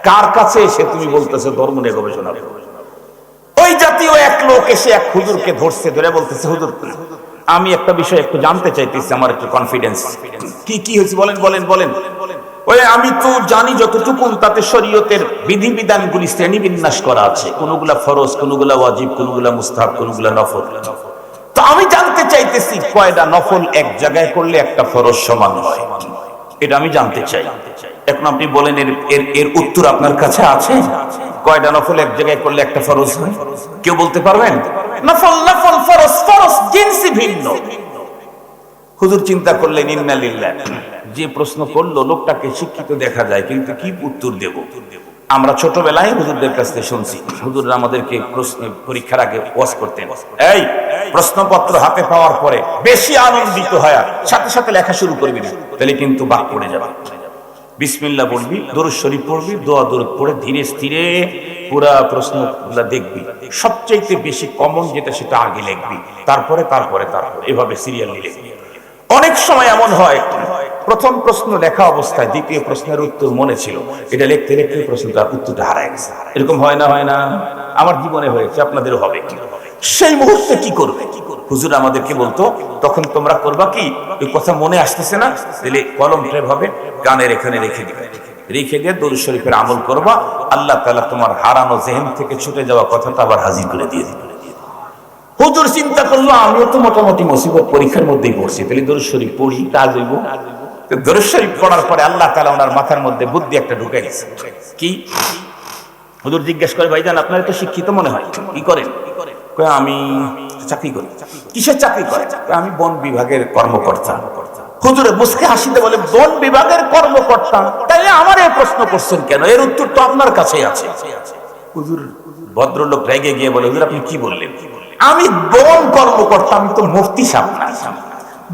কার কাছে এসে তুমি বলতেছো ধর্ম নিয়ে গবেষণা করো? ওই জাতীয় এক লোক এসে এক হুজুরকে ধরছে, ধরে বলতেছে, হুজুর আমি একটা বিষয় একটু জানতে চাইতেছি, আমার একটু কনফিডেন্স। কি হয়েছে বলেন বলেন বলেন। ওই আমি তো জানি যতটুকু, তাতে শরীয়তের বিধিবিধানগুলি শ্রেণীবিন্যাস করা আছে, কোনগুলা ফরজ, কোনগুলা ওয়াজিব, কোনগুলা মুস্তাহাব, কোনগুলা নফল। তো আমি জানতে চাইতেছি কয়টা নফল এক জায়গায় করলে একটা ফরজ সমান হয়, এটা আমি জানতে চাই। এখন আপনি বলেন এর উত্তর আপনার কাছে আছে? কয়টা নফল এক জায়গায় করলে একটা ফরজ হয়? কেউ বলতে পারবেন? নফল নফল, ফরজ ফরজ, জিনসি ভিন্ন। হুজুর চিন্তা করলেন, ইন্না লিল্লাহ। যে প্রশ্ন করলো লোকটাকে শিক্ষিত দেখা যায়, কিন্তু কি উত্তর দেব? আমরা ছোটবেলায় হুজুরদের কাছ থেকে শুনছি, হুজুররা আমাদেরকে প্রশ্ন পরীক্ষার আগে ওয়াজ করতেন, এই প্রশ্নপত্র হাতে পাওয়ার পরে বেশি আনন্দিত হয় সাথে সাথে লেখা শুরু করবি না, তাহলে কিন্তু বাদ পড়ে যাবে। বিসমিল্লাহ বলবি, দরুদ শরীফ পড়বি, দোয়া দরুদ পড়ে ধীরে স্থিরে পুরা প্রশ্নগুলা দেখবি, সবচাইতে বেশি কমন যেটা সেটা আগে লিখবি, তারপরে তারপরে তারপরে এভাবে সিরিয়ালি লিখবি। অনেক সময় এমন হয়, প্রথম প্রশ্ন লেখা অবস্থায় দ্বিতীয় প্রশ্নের উত্তর মনে ছিল, এটা লিখতে লিখতে প্রশ্নটার উত্তরটা হারায় গেছে। এরকম হয় না? হয় না? আমার জীবনে হয়েছে, আপনাদেরও হবে। সেই মুহূর্তে কি করবে? হুজুর আমাদেরকে বলতো, তখন তোমরা করবা কি, ওই কথা মনে আসতেছে না, তাহলে কলমটা ভাবে গানের এখানে রেখে দিবে, রেখে দিয়ে দরুদ শরীফের আমল করবা, আল্লাহ তাআলা তোমার হারানো জেহেন থেকে ছুটে যাওয়া কথাটা আবার হাজির করে দিয়ে দিবে। হুজুর চিন্তা করলো, আমিও তো মোটামুটি মুসিবত পরীক্ষার মধ্যেই পড়ছি, তাহলে দরুদ শরীফ পড়ি, কাজ হইব। দরুদ শরীফ পড়ার পরে আল্লাহ তাআলা ওনার মাথার মধ্যে বুদ্ধি একটা ঢুকে গেছে। কি? হুজুর জিজ্ঞেস করে, ভাইজান আপনারা তো শিক্ষিত মনে হয়, কি করেন? কয় আমি চাকরি করি। কিসের চাকরি করেন? আমি বন বিভাগের কর্মকর্তা। হুজুরে মুস্কে হাসিতে বলে, বন বিভাগের কর্মকর্তা, তাইলে আমার এই প্রশ্ন করছেন কেন? এর উত্তর তো আপনার কাছেই আছে। হুজুর ভদ্রলোক রেগে গিয়ে বলে, হুজুর আপনি কি বললেন? আমি বন কর্মকর্তা, আমি তো মুফতি সাহেব না।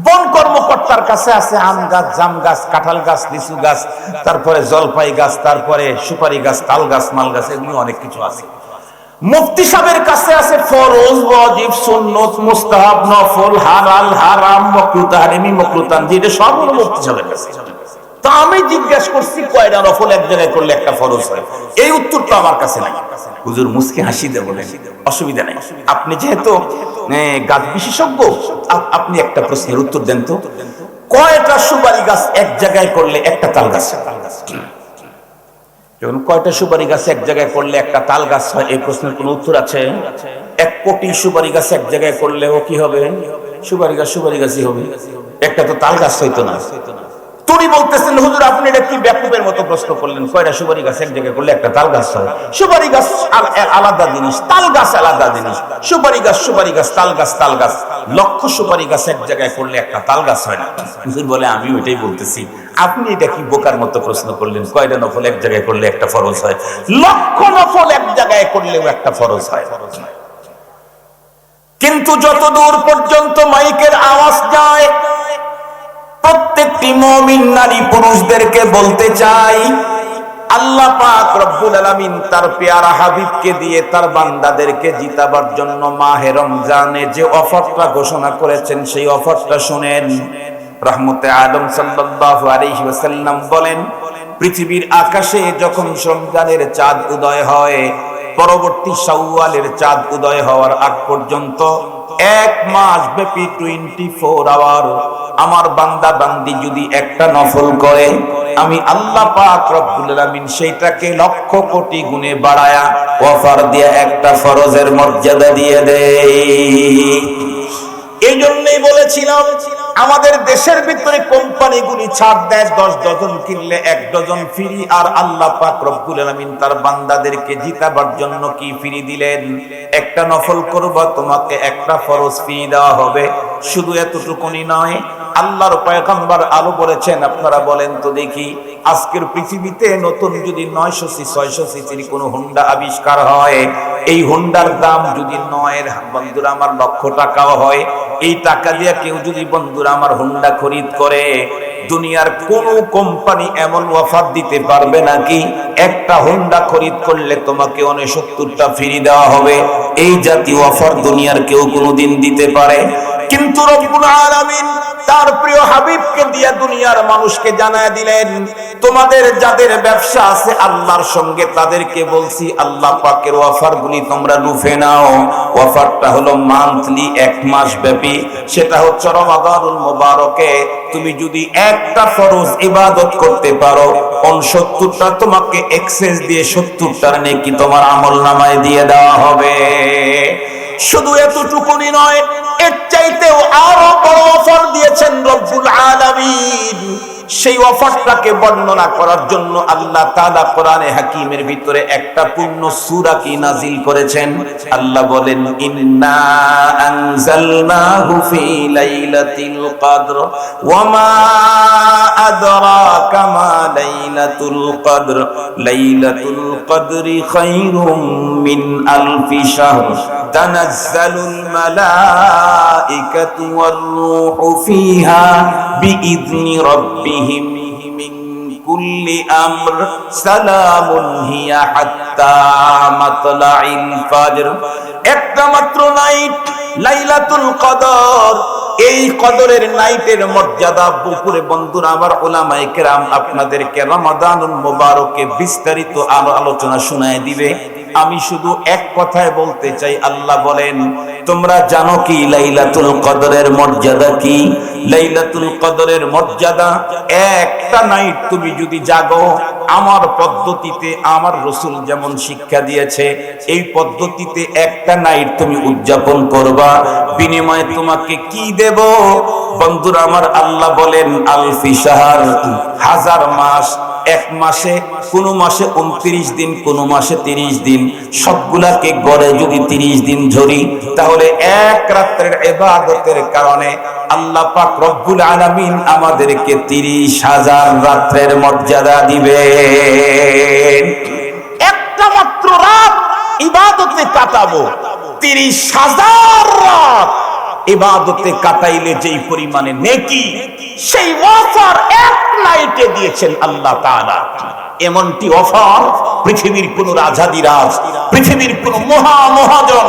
বন কর্মকর্তার কাছে আছে আম গাছ, জাম গাছ, কাঁঠাল গাছ, লিচু গাছ, তারপরে জলপাই গাছ, তারপরে সুপারি গাছ, তাল গাছ, মাল গাছ, এগুলো অনেক কিছু আছে। মুফতি সাহেবের কাছে আছে ফরজ, ওয়াজিব, সুন্নত, মুস্তাহাব, নফল, হালাল, হারাম, মাকরুহ, তাহরিমি, মাকরুহ, তানজিহ, এটা সব হলো মুফতি সাহেবের কাছে। তো আমি জিজ্ঞাসা করছি, কয়টা নফল এক জায়গায় করলে একটা ফরজ হয়? এই উত্তর তো আমার কাছে নাই। হুজুর মুস্কি হাসি দিয়ে বলেন, অসুবিধা নাই, আপনি যেহেতু গাছ বিশেষজ্ঞ, আপনি একটা প্রশ্নের উত্তর দেন তো, কয়টা সুপারি গাছ এক জায়গায় করলে একটা তাল গাছ হয়? কয়টা সুপারি গাছ এক জায়গায় করলে একটা তাল গাছ হয়? এই প্রশ্নের কোন উত্তর আছে? 1 কোটি সুপারি গাছ এক জায়গায় করলে ও কি হবে? সুপারি গাছ সুপারি গাছই হবে, একটা তো তাল গাছ হইতো না। তুমি বলতেছেন, হুজুর আপনি এটা কি বেকুবের মতো প্রশ্ন করলেন, কয়টা সুপারি গাছ এক জায়গায় করলে একটা তাল গাছ হয়? সুপারি গাছ আলাদা জিনিস, তাল গাছ আলাদা জিনিস। সুপারি গাছ সুপারি গাছ, তাল গাছ তাল গাছ। লক্ষ সুপারি গাছ এক জায়গায় করলে একটা তাল গাছ হয় না। হুজুর বলে, আমি ওইটাই বলতেছি, আপনি এটা কি বোকার মতো প্রশ্ন করলেন, কয়টা নফল এক জায়গায় করলে একটা ফরজ হয়? লক্ষ নফল এক জায়গায় করলেও একটা ফরজ হয়। কিন্তু যতদূর পর্যন্ত মাইকের আওয়াজ যায়, প্রত্যেকটি মুমিন নারী পুরুষদেরকে বলতে চাই, আল্লাহ পাক রব্বুল আলামিন তার পেয়ারা হাবিবকে দিয়ে তার বান্দাদেরকে জিতাবার জন্য মাহে রমজানে যে অফারটা ঘোষণা করেছেন, সেই অফারটা শুনেন। রাহমতে আদম সাল্লাল্লাহু আলাইহি ওয়াসাল্লাম বলেন, পৃথিবীর আকাশে যখন রমজানের চাঁদ উদয় হয়, পরবর্তী শাওয়ালের চাঁদ উদয় হওয়ার আগ পর্যন্ত 1 মাস ব্যাপী 24 আওয়ার আমার বান্দা বান্দি যদি একটা নফল করে, আমি আল্লাহ পাক রব্বুল আলামিন সেইটাকে লক্ষ কোটি গুণে বাড়ায়া অফার দিয়ে একটা ফরজের মর্যাদা দিয়ে দেয়। এই জন্যই বলেছিলাম, আমাদের দেশের ভিতরে কোম্পানিগুলি ছাড় দেয়, 10 ডজন কিনলে 1 ডজন ফ্রি। আর আল্লাহ পাক রব্বুল আলামিন তার বান্দাদেরকে জিতাবার জন্য কি ফ্রি দিলেন? একটা নফল করবা, তোমাকে একটা ফরজ ফ্রি দেওয়া হবে। শুধু এতটুকুনি নয়, আল্লাহর পয়গম্বর আরো বলেছেন, আপনারা বলেন তো দেখি, আজকের পৃথিবীতে নতুন যদি 900 600 সিসির কোন হুন্ডা আবিষ্কার হয়, এই হুন্ডার দাম যদি 9 বন্ধুরা আমার লক্ষ টাকাও হয়, এই টাকা দিয়ে কেউ যদি বন্ধুরা আমার হুন্ডা খরিদ করে, দুনিয়ার কোন কোম্পানি এমন অফার দিতে পারবে নাকি একটা হুন্ডা খরিদ করলে তোমাকে 69টা ফ্রি দেওয়া হবে? এই জাতীয় অফার দুনিয়ার কেউ কোনোদিন দিতে পারে? কিন্তু রব্বুল আলামিন তার প্রিয় হাবিবকে দিয়া দুনিয়ার মানুষকে জানায় দিলেন, তোমাদের যাদের ব্যবসা আছে আল্লাহর সঙ্গে, তাদেরকে বলছি আল্লাহ পাকের অফার গুলি তোমরা লুফে নাও। অফারটা হলো মান্থলি, 1 মাস ব্যাপী। সেটা হচ্ছে রমাদানুল মুবারকে তুমি যদি একটা ফরজ ইবাদত করতে পারো, 69টা তোমাকে এক্সেস দিয়ে 70টার নেকি তোমার আমলনামায় দিয়ে দেওয়া হবে। শুধু এতটুকুনি নয়, এর চাইতেও আরো বড় অফার দিয়েছেন রব্বুল আলামিন। সেই অফারটাকে বর্ণনা করার জন্য আল্লাহ তাআলা কোরআনে হাকিমের ভিতরে একটা পূর্ণ সূরা কি নাজিল করেছেন। আল্লাহ বলেন, ইন্না আনজালনাহু ফি লাইলাতিল কদর ওয়া মা আদরাকা মা লাইলাতুল কদর লাইলাতুল কদরি খায়রুম মিন আলফি শাহর তানাজ্জালুল মালাইকাতু ওয়ার রূহু ফিহা বিইذনি রাব্বিহিম মিন কুল্লি আমর সালামুন হিয়া হাত্তা মাতলাইল ফজর। একটা মাত্র নাইট লাইলাতুল কদর, এই কদরের নাইটের মর্যাদা উপরে বন্ধুরা আমার উলামায়ে কেরাম আপনাদেরকে রমাদানুল মুবারকে বিস্তারিত আলোচনা শোনায় দিবে। আমি শুধু এক কথায় বলতে চাই, আল্লাহ বলেন তোমরা জানো কি লাইলাতুল কদরের মর্যাদা কি? লাইলাতুল কদরের মর্যাদা, একটা নাইট তুমি যদি জাগো আমার পদ্ধতিতে, আমার রাসূল যেমন শিক্ষা দিয়েছে এই পদ্ধতিতে একটা নাইট তুমি উদযাপন করবা, বিনিময়ে তোমাকে কি দেব বন্ধুরা আমার? আল্লাহ বলেন আলফি শাহর, হাজার মাস। এক মাসে কোন মাসে 29 দিন, কোন মাসে 30 দিন, সবগুলাকে গড়ে যদি 30 দিন ধরি তাহলে এক রাতের ইবাদতের কারণে আল্লাহ পাক রব্বুল আলামিন আমাদেরকে 30,000 রাতের মর্যাদা দিবেন। একটা মাত্র রাত ইবাদতে কাটাবো, 30,000 রাত ইবাদতে কাটাইলে যেই পরিমাণে নেকি, সেই অফার এক নাইটে দিয়েছেন আল্লাহ তাআলা। এমনটি অফার পৃথিবীর কোন রাজাদিরাজ, পৃথিবীর কোন মহাজন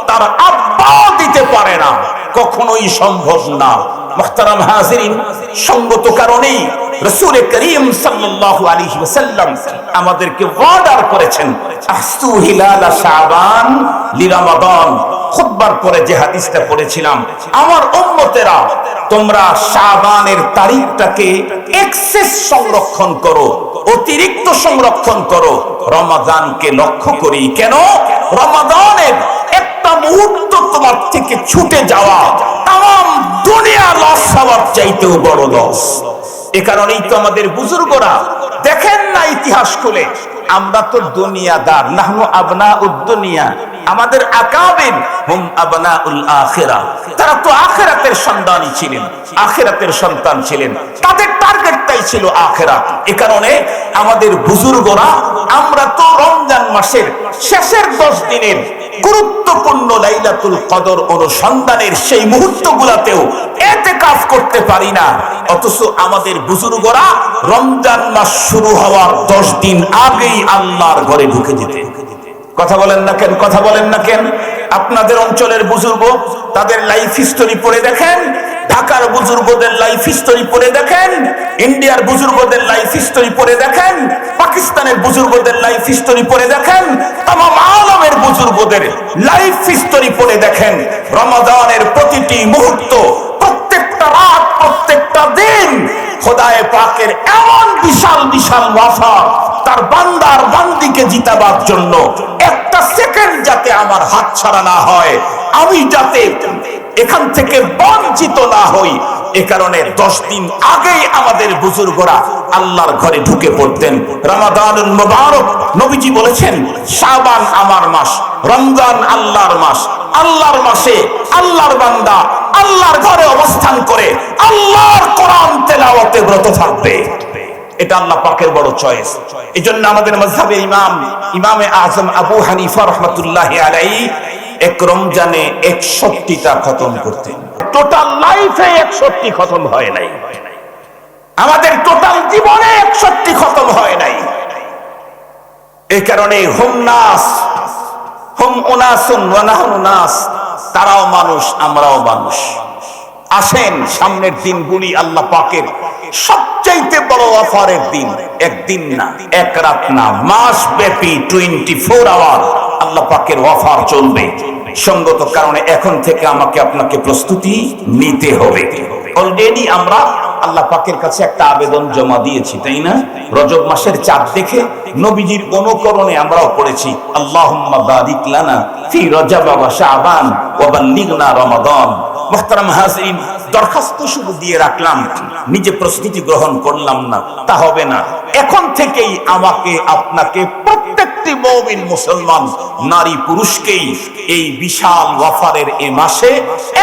তার আব্বা দিতে পারে না, কখনোই সম্ভব না। মুহতারাম হাজিরিন, সঙ্গত কারণেই রাসূল করিম সাল্লাল্লাহু আলাইহি ওয়াসাল্লাম আমাদেরকে অর্ডার করেছেন আহসু হিলাল শাবান লিরমাদান। খুতবার পরে যে হাদিসটা পড়েছিলাম, আমার উম্মতেরা তোমরা শাবানের তারিখটাকে এক্সেস সংরক্ষণ করো, অতিরিক্ত সংরক্ষণ করো রমাদানকে লক্ষ্য করি। কেন? রমাদানের একটা মুহূর্ত তোমার থেকে ছুটে যাওয়া তাম দুনিয়া লস হওয়ার চাইতেও বড় লস। এ কারণেই তো আমাদের বুজুর্গরা দেখেন না ইতিহাস খুলে, আমরা তো দুনিয়াদার, নাহনু আবনাউদ দুনিয়া, আমাদের আকাবির হুম আবনাউল আখিরা, তারা তো আখিরাতের সন্তানই ছিলেন, আখিরাতের সন্তান ছিলেন, তাদের টার্গেটটাই ছিল আখিরাত। এ কারণে আমাদের বুজুর্গরা, আমরা তো রমজান মাসের শেষের 10 দিনের গুরুত্বপূর্ণ লাইলাতুল কদর অনুসন্ধানের সেই মুহূর্তগুলোতেও ইতিকাফ করতে পারি না, অথচ আমাদের বুজুর্গরা রমজান মাস শুরু হওয়ার 10 দিন আগেই আল্লাহর ঘরে ঢুকে যেতেন। কথা বলেন না কেন? কথা বলেন না কেন? আপনাদের অঞ্চলের বুজুর্গ, তাদের লাইফ হিস্টোরি পড়ে দেখেন, ঢাকার বুজুর্গদের লাইফ হিস্টোরি পড়ে দেখেন, ইন্ডিয়ার বুজুর্গদের লাইফ হিস্টোরি পড়ে দেখেন, পাকিস্তানের বুজুর্গদের লাইফ হিস্টোরি পড়ে দেখেন, तमाम আলমের বুজুর্গদের লাইফ হিস্টোরি পড়ে দেখেন। রমাদানের প্রতিটি মুহূর্ত, প্রত্যেকটা রাত, প্রত্যেকটা দিন খোদায়ে পাকের এমন বিশাল বিশাল ওয়াফা তার বান্দার বান্দিকে জিতাবার জন্য, একটা সেকেন্ড যাতে আমার হাতছাড়া না হয়, আমি যাতে এখান থেকে বঞ্চিত না হই, এ কারণে 10 দিন আগেই আমাদের বুজুর্গরা আল্লাহর ঘরে ঢুকে পড়তেন। রমাদানুল মুবারক, নবীজি বলেছেন শাবান আমার মাস, রমজান আল্লাহর মাস। আল্লাহর মাসে আল্লাহর বান্দা আল্লাহর ঘরে অবস্থান করে আল্লাহর কোরআন তেলাওয়াতে ব্রত থাকবে। এটা আল্লাহ পাকের বড় চয়েস। এজন্য আমাদের মাযহাবের ইমামে আযম আবু হানিফা রাহমাতুল্লাহি আলাইহি এক রমজানে 61টা খতম করতেন। টোটাল লাইফে 61 খতম হয় নাই, আমাদের টোটাল জীবনে 61 খতম হয় নাই। এই কারণে হুম নাস হুম উনাসুন ওয়া নাহনু নাস, তারাও মানুষ আমরাও মানুষ। আসেন সামনের দিনগুলি আল্লাহ পাকের সবচাইতে বড় অফারের দিন, একদিন না, এক রাত না, মাস ব্যাপী 24 আওয়ার আল্লাহ পাকের অফার চলবে। সঙ্গত কারণে এখন থেকে আমাকে আপনাকে প্রস্তুতি নিতে হবে। অলরেডি আমরা আল্লাহ পাকের কাছে একটা আবেদন জমা দিয়েছি, তাই না? রজব মাসের চাঁদ দেখে নবীজির অনুকরণে আমরাও পড়েছি আল্লাহুম্মা বারিক লানা ফি রজব ওয়া শাবান ওয়া বাল্লিগনা রমাদান। মুহতারাম হাজিরিন, দরখাস্ত শুধু দিয়ে রাখলাম, নিজে প্রস্তুতি গ্রহণ করলাম না, তা হবে না। এখন থেকেই আমাকে আপনাকে প্রত্যেকটি মুমিন মুসলমান নারী পুরুষকেই এই বিশাল ওয়াফারের এ মাসে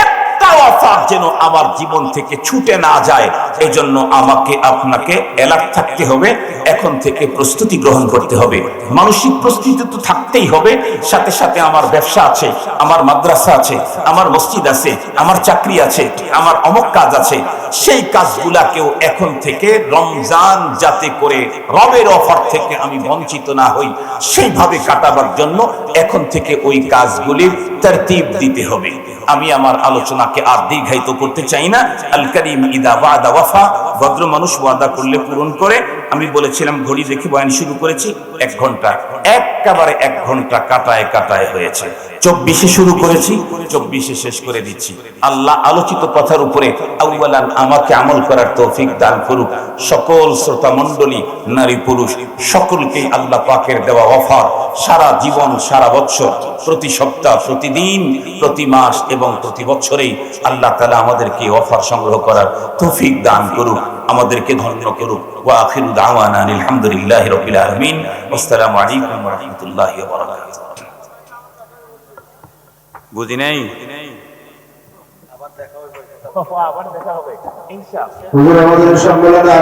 একটা ওয়াফার যেন আমার জীবন থেকে ছুটে না যায়, এজন্য আমাকে আপনাকে অ্যালার্ট থাকতে হবে। এখন থেকে প্রস্তুতি গ্রহণ করতে হবে। মানসিক প্রস্তুতি তো থাকতেই হবে, সাথে সাথে আমার ব্যবসা আছে, আমার মাদ্রাসা আছে, আমার মসজিদ আছে, আমার চাকরি আছে, আমার অমুক কাজ আছে। সেই কাজগুলাকেও এখন থেকে রমজান যাতে করে রবের অফার থেকে আমি বঞ্চিত না হই, সেইভাবে কাটাবার জন্য এখন থেকে ওই কাজগুলির তরতিব দিতে হবে। আমি আমার আলোচনাকে আর দীর্ঘায়িত করতে চাই না। আল কারীম ইদা ওয়াদা ওয়াফা, ভদ্র মানুষ ওয়াদা করলে পূরণ করে। আমি বলেছিলাম ঘড়ি দেখে বয়ান শুরু করেছি 1 ঘন্টা, একেবারে 1 ঘন্টা কাটায় কাটায় হয়েছে। 24-এ শুরু করেছি, 24-এ শেষ করে দিচ্ছি। আল্লাহ আলোচিত কথার উপরে আউয়ালান আমাকে আমল করার তৌফিক দান করুক। সকল শ্রোতা মণ্ডলী, নারী পুরুষ সকলকেই আল্লাহ পাকের দেওয়া অফার সারা জীবন, সারা বছর, প্রতি সপ্তাহ, প্রতিদিন, প্রতি মাস এবং প্রতি বছরেই আল্লাহ তাআলা আমাদেরকে অফার সংগ্রহ করার তৌফিক দান করুক, আমাদেরকে ধন্য করুক। ওয়া আখিরু দাওয়ানা আলহামদুলিল্লাহি রাব্বিল আলামিন। আসসালামু আলাইকুম ওয়া রাহমাতুল্লাহি ওয়া বারাকাতুহু। বুঝি নাই? আবার দেখা হবে ইনশাআল্লাহ। হুজুর আমাদের সম্মেলনে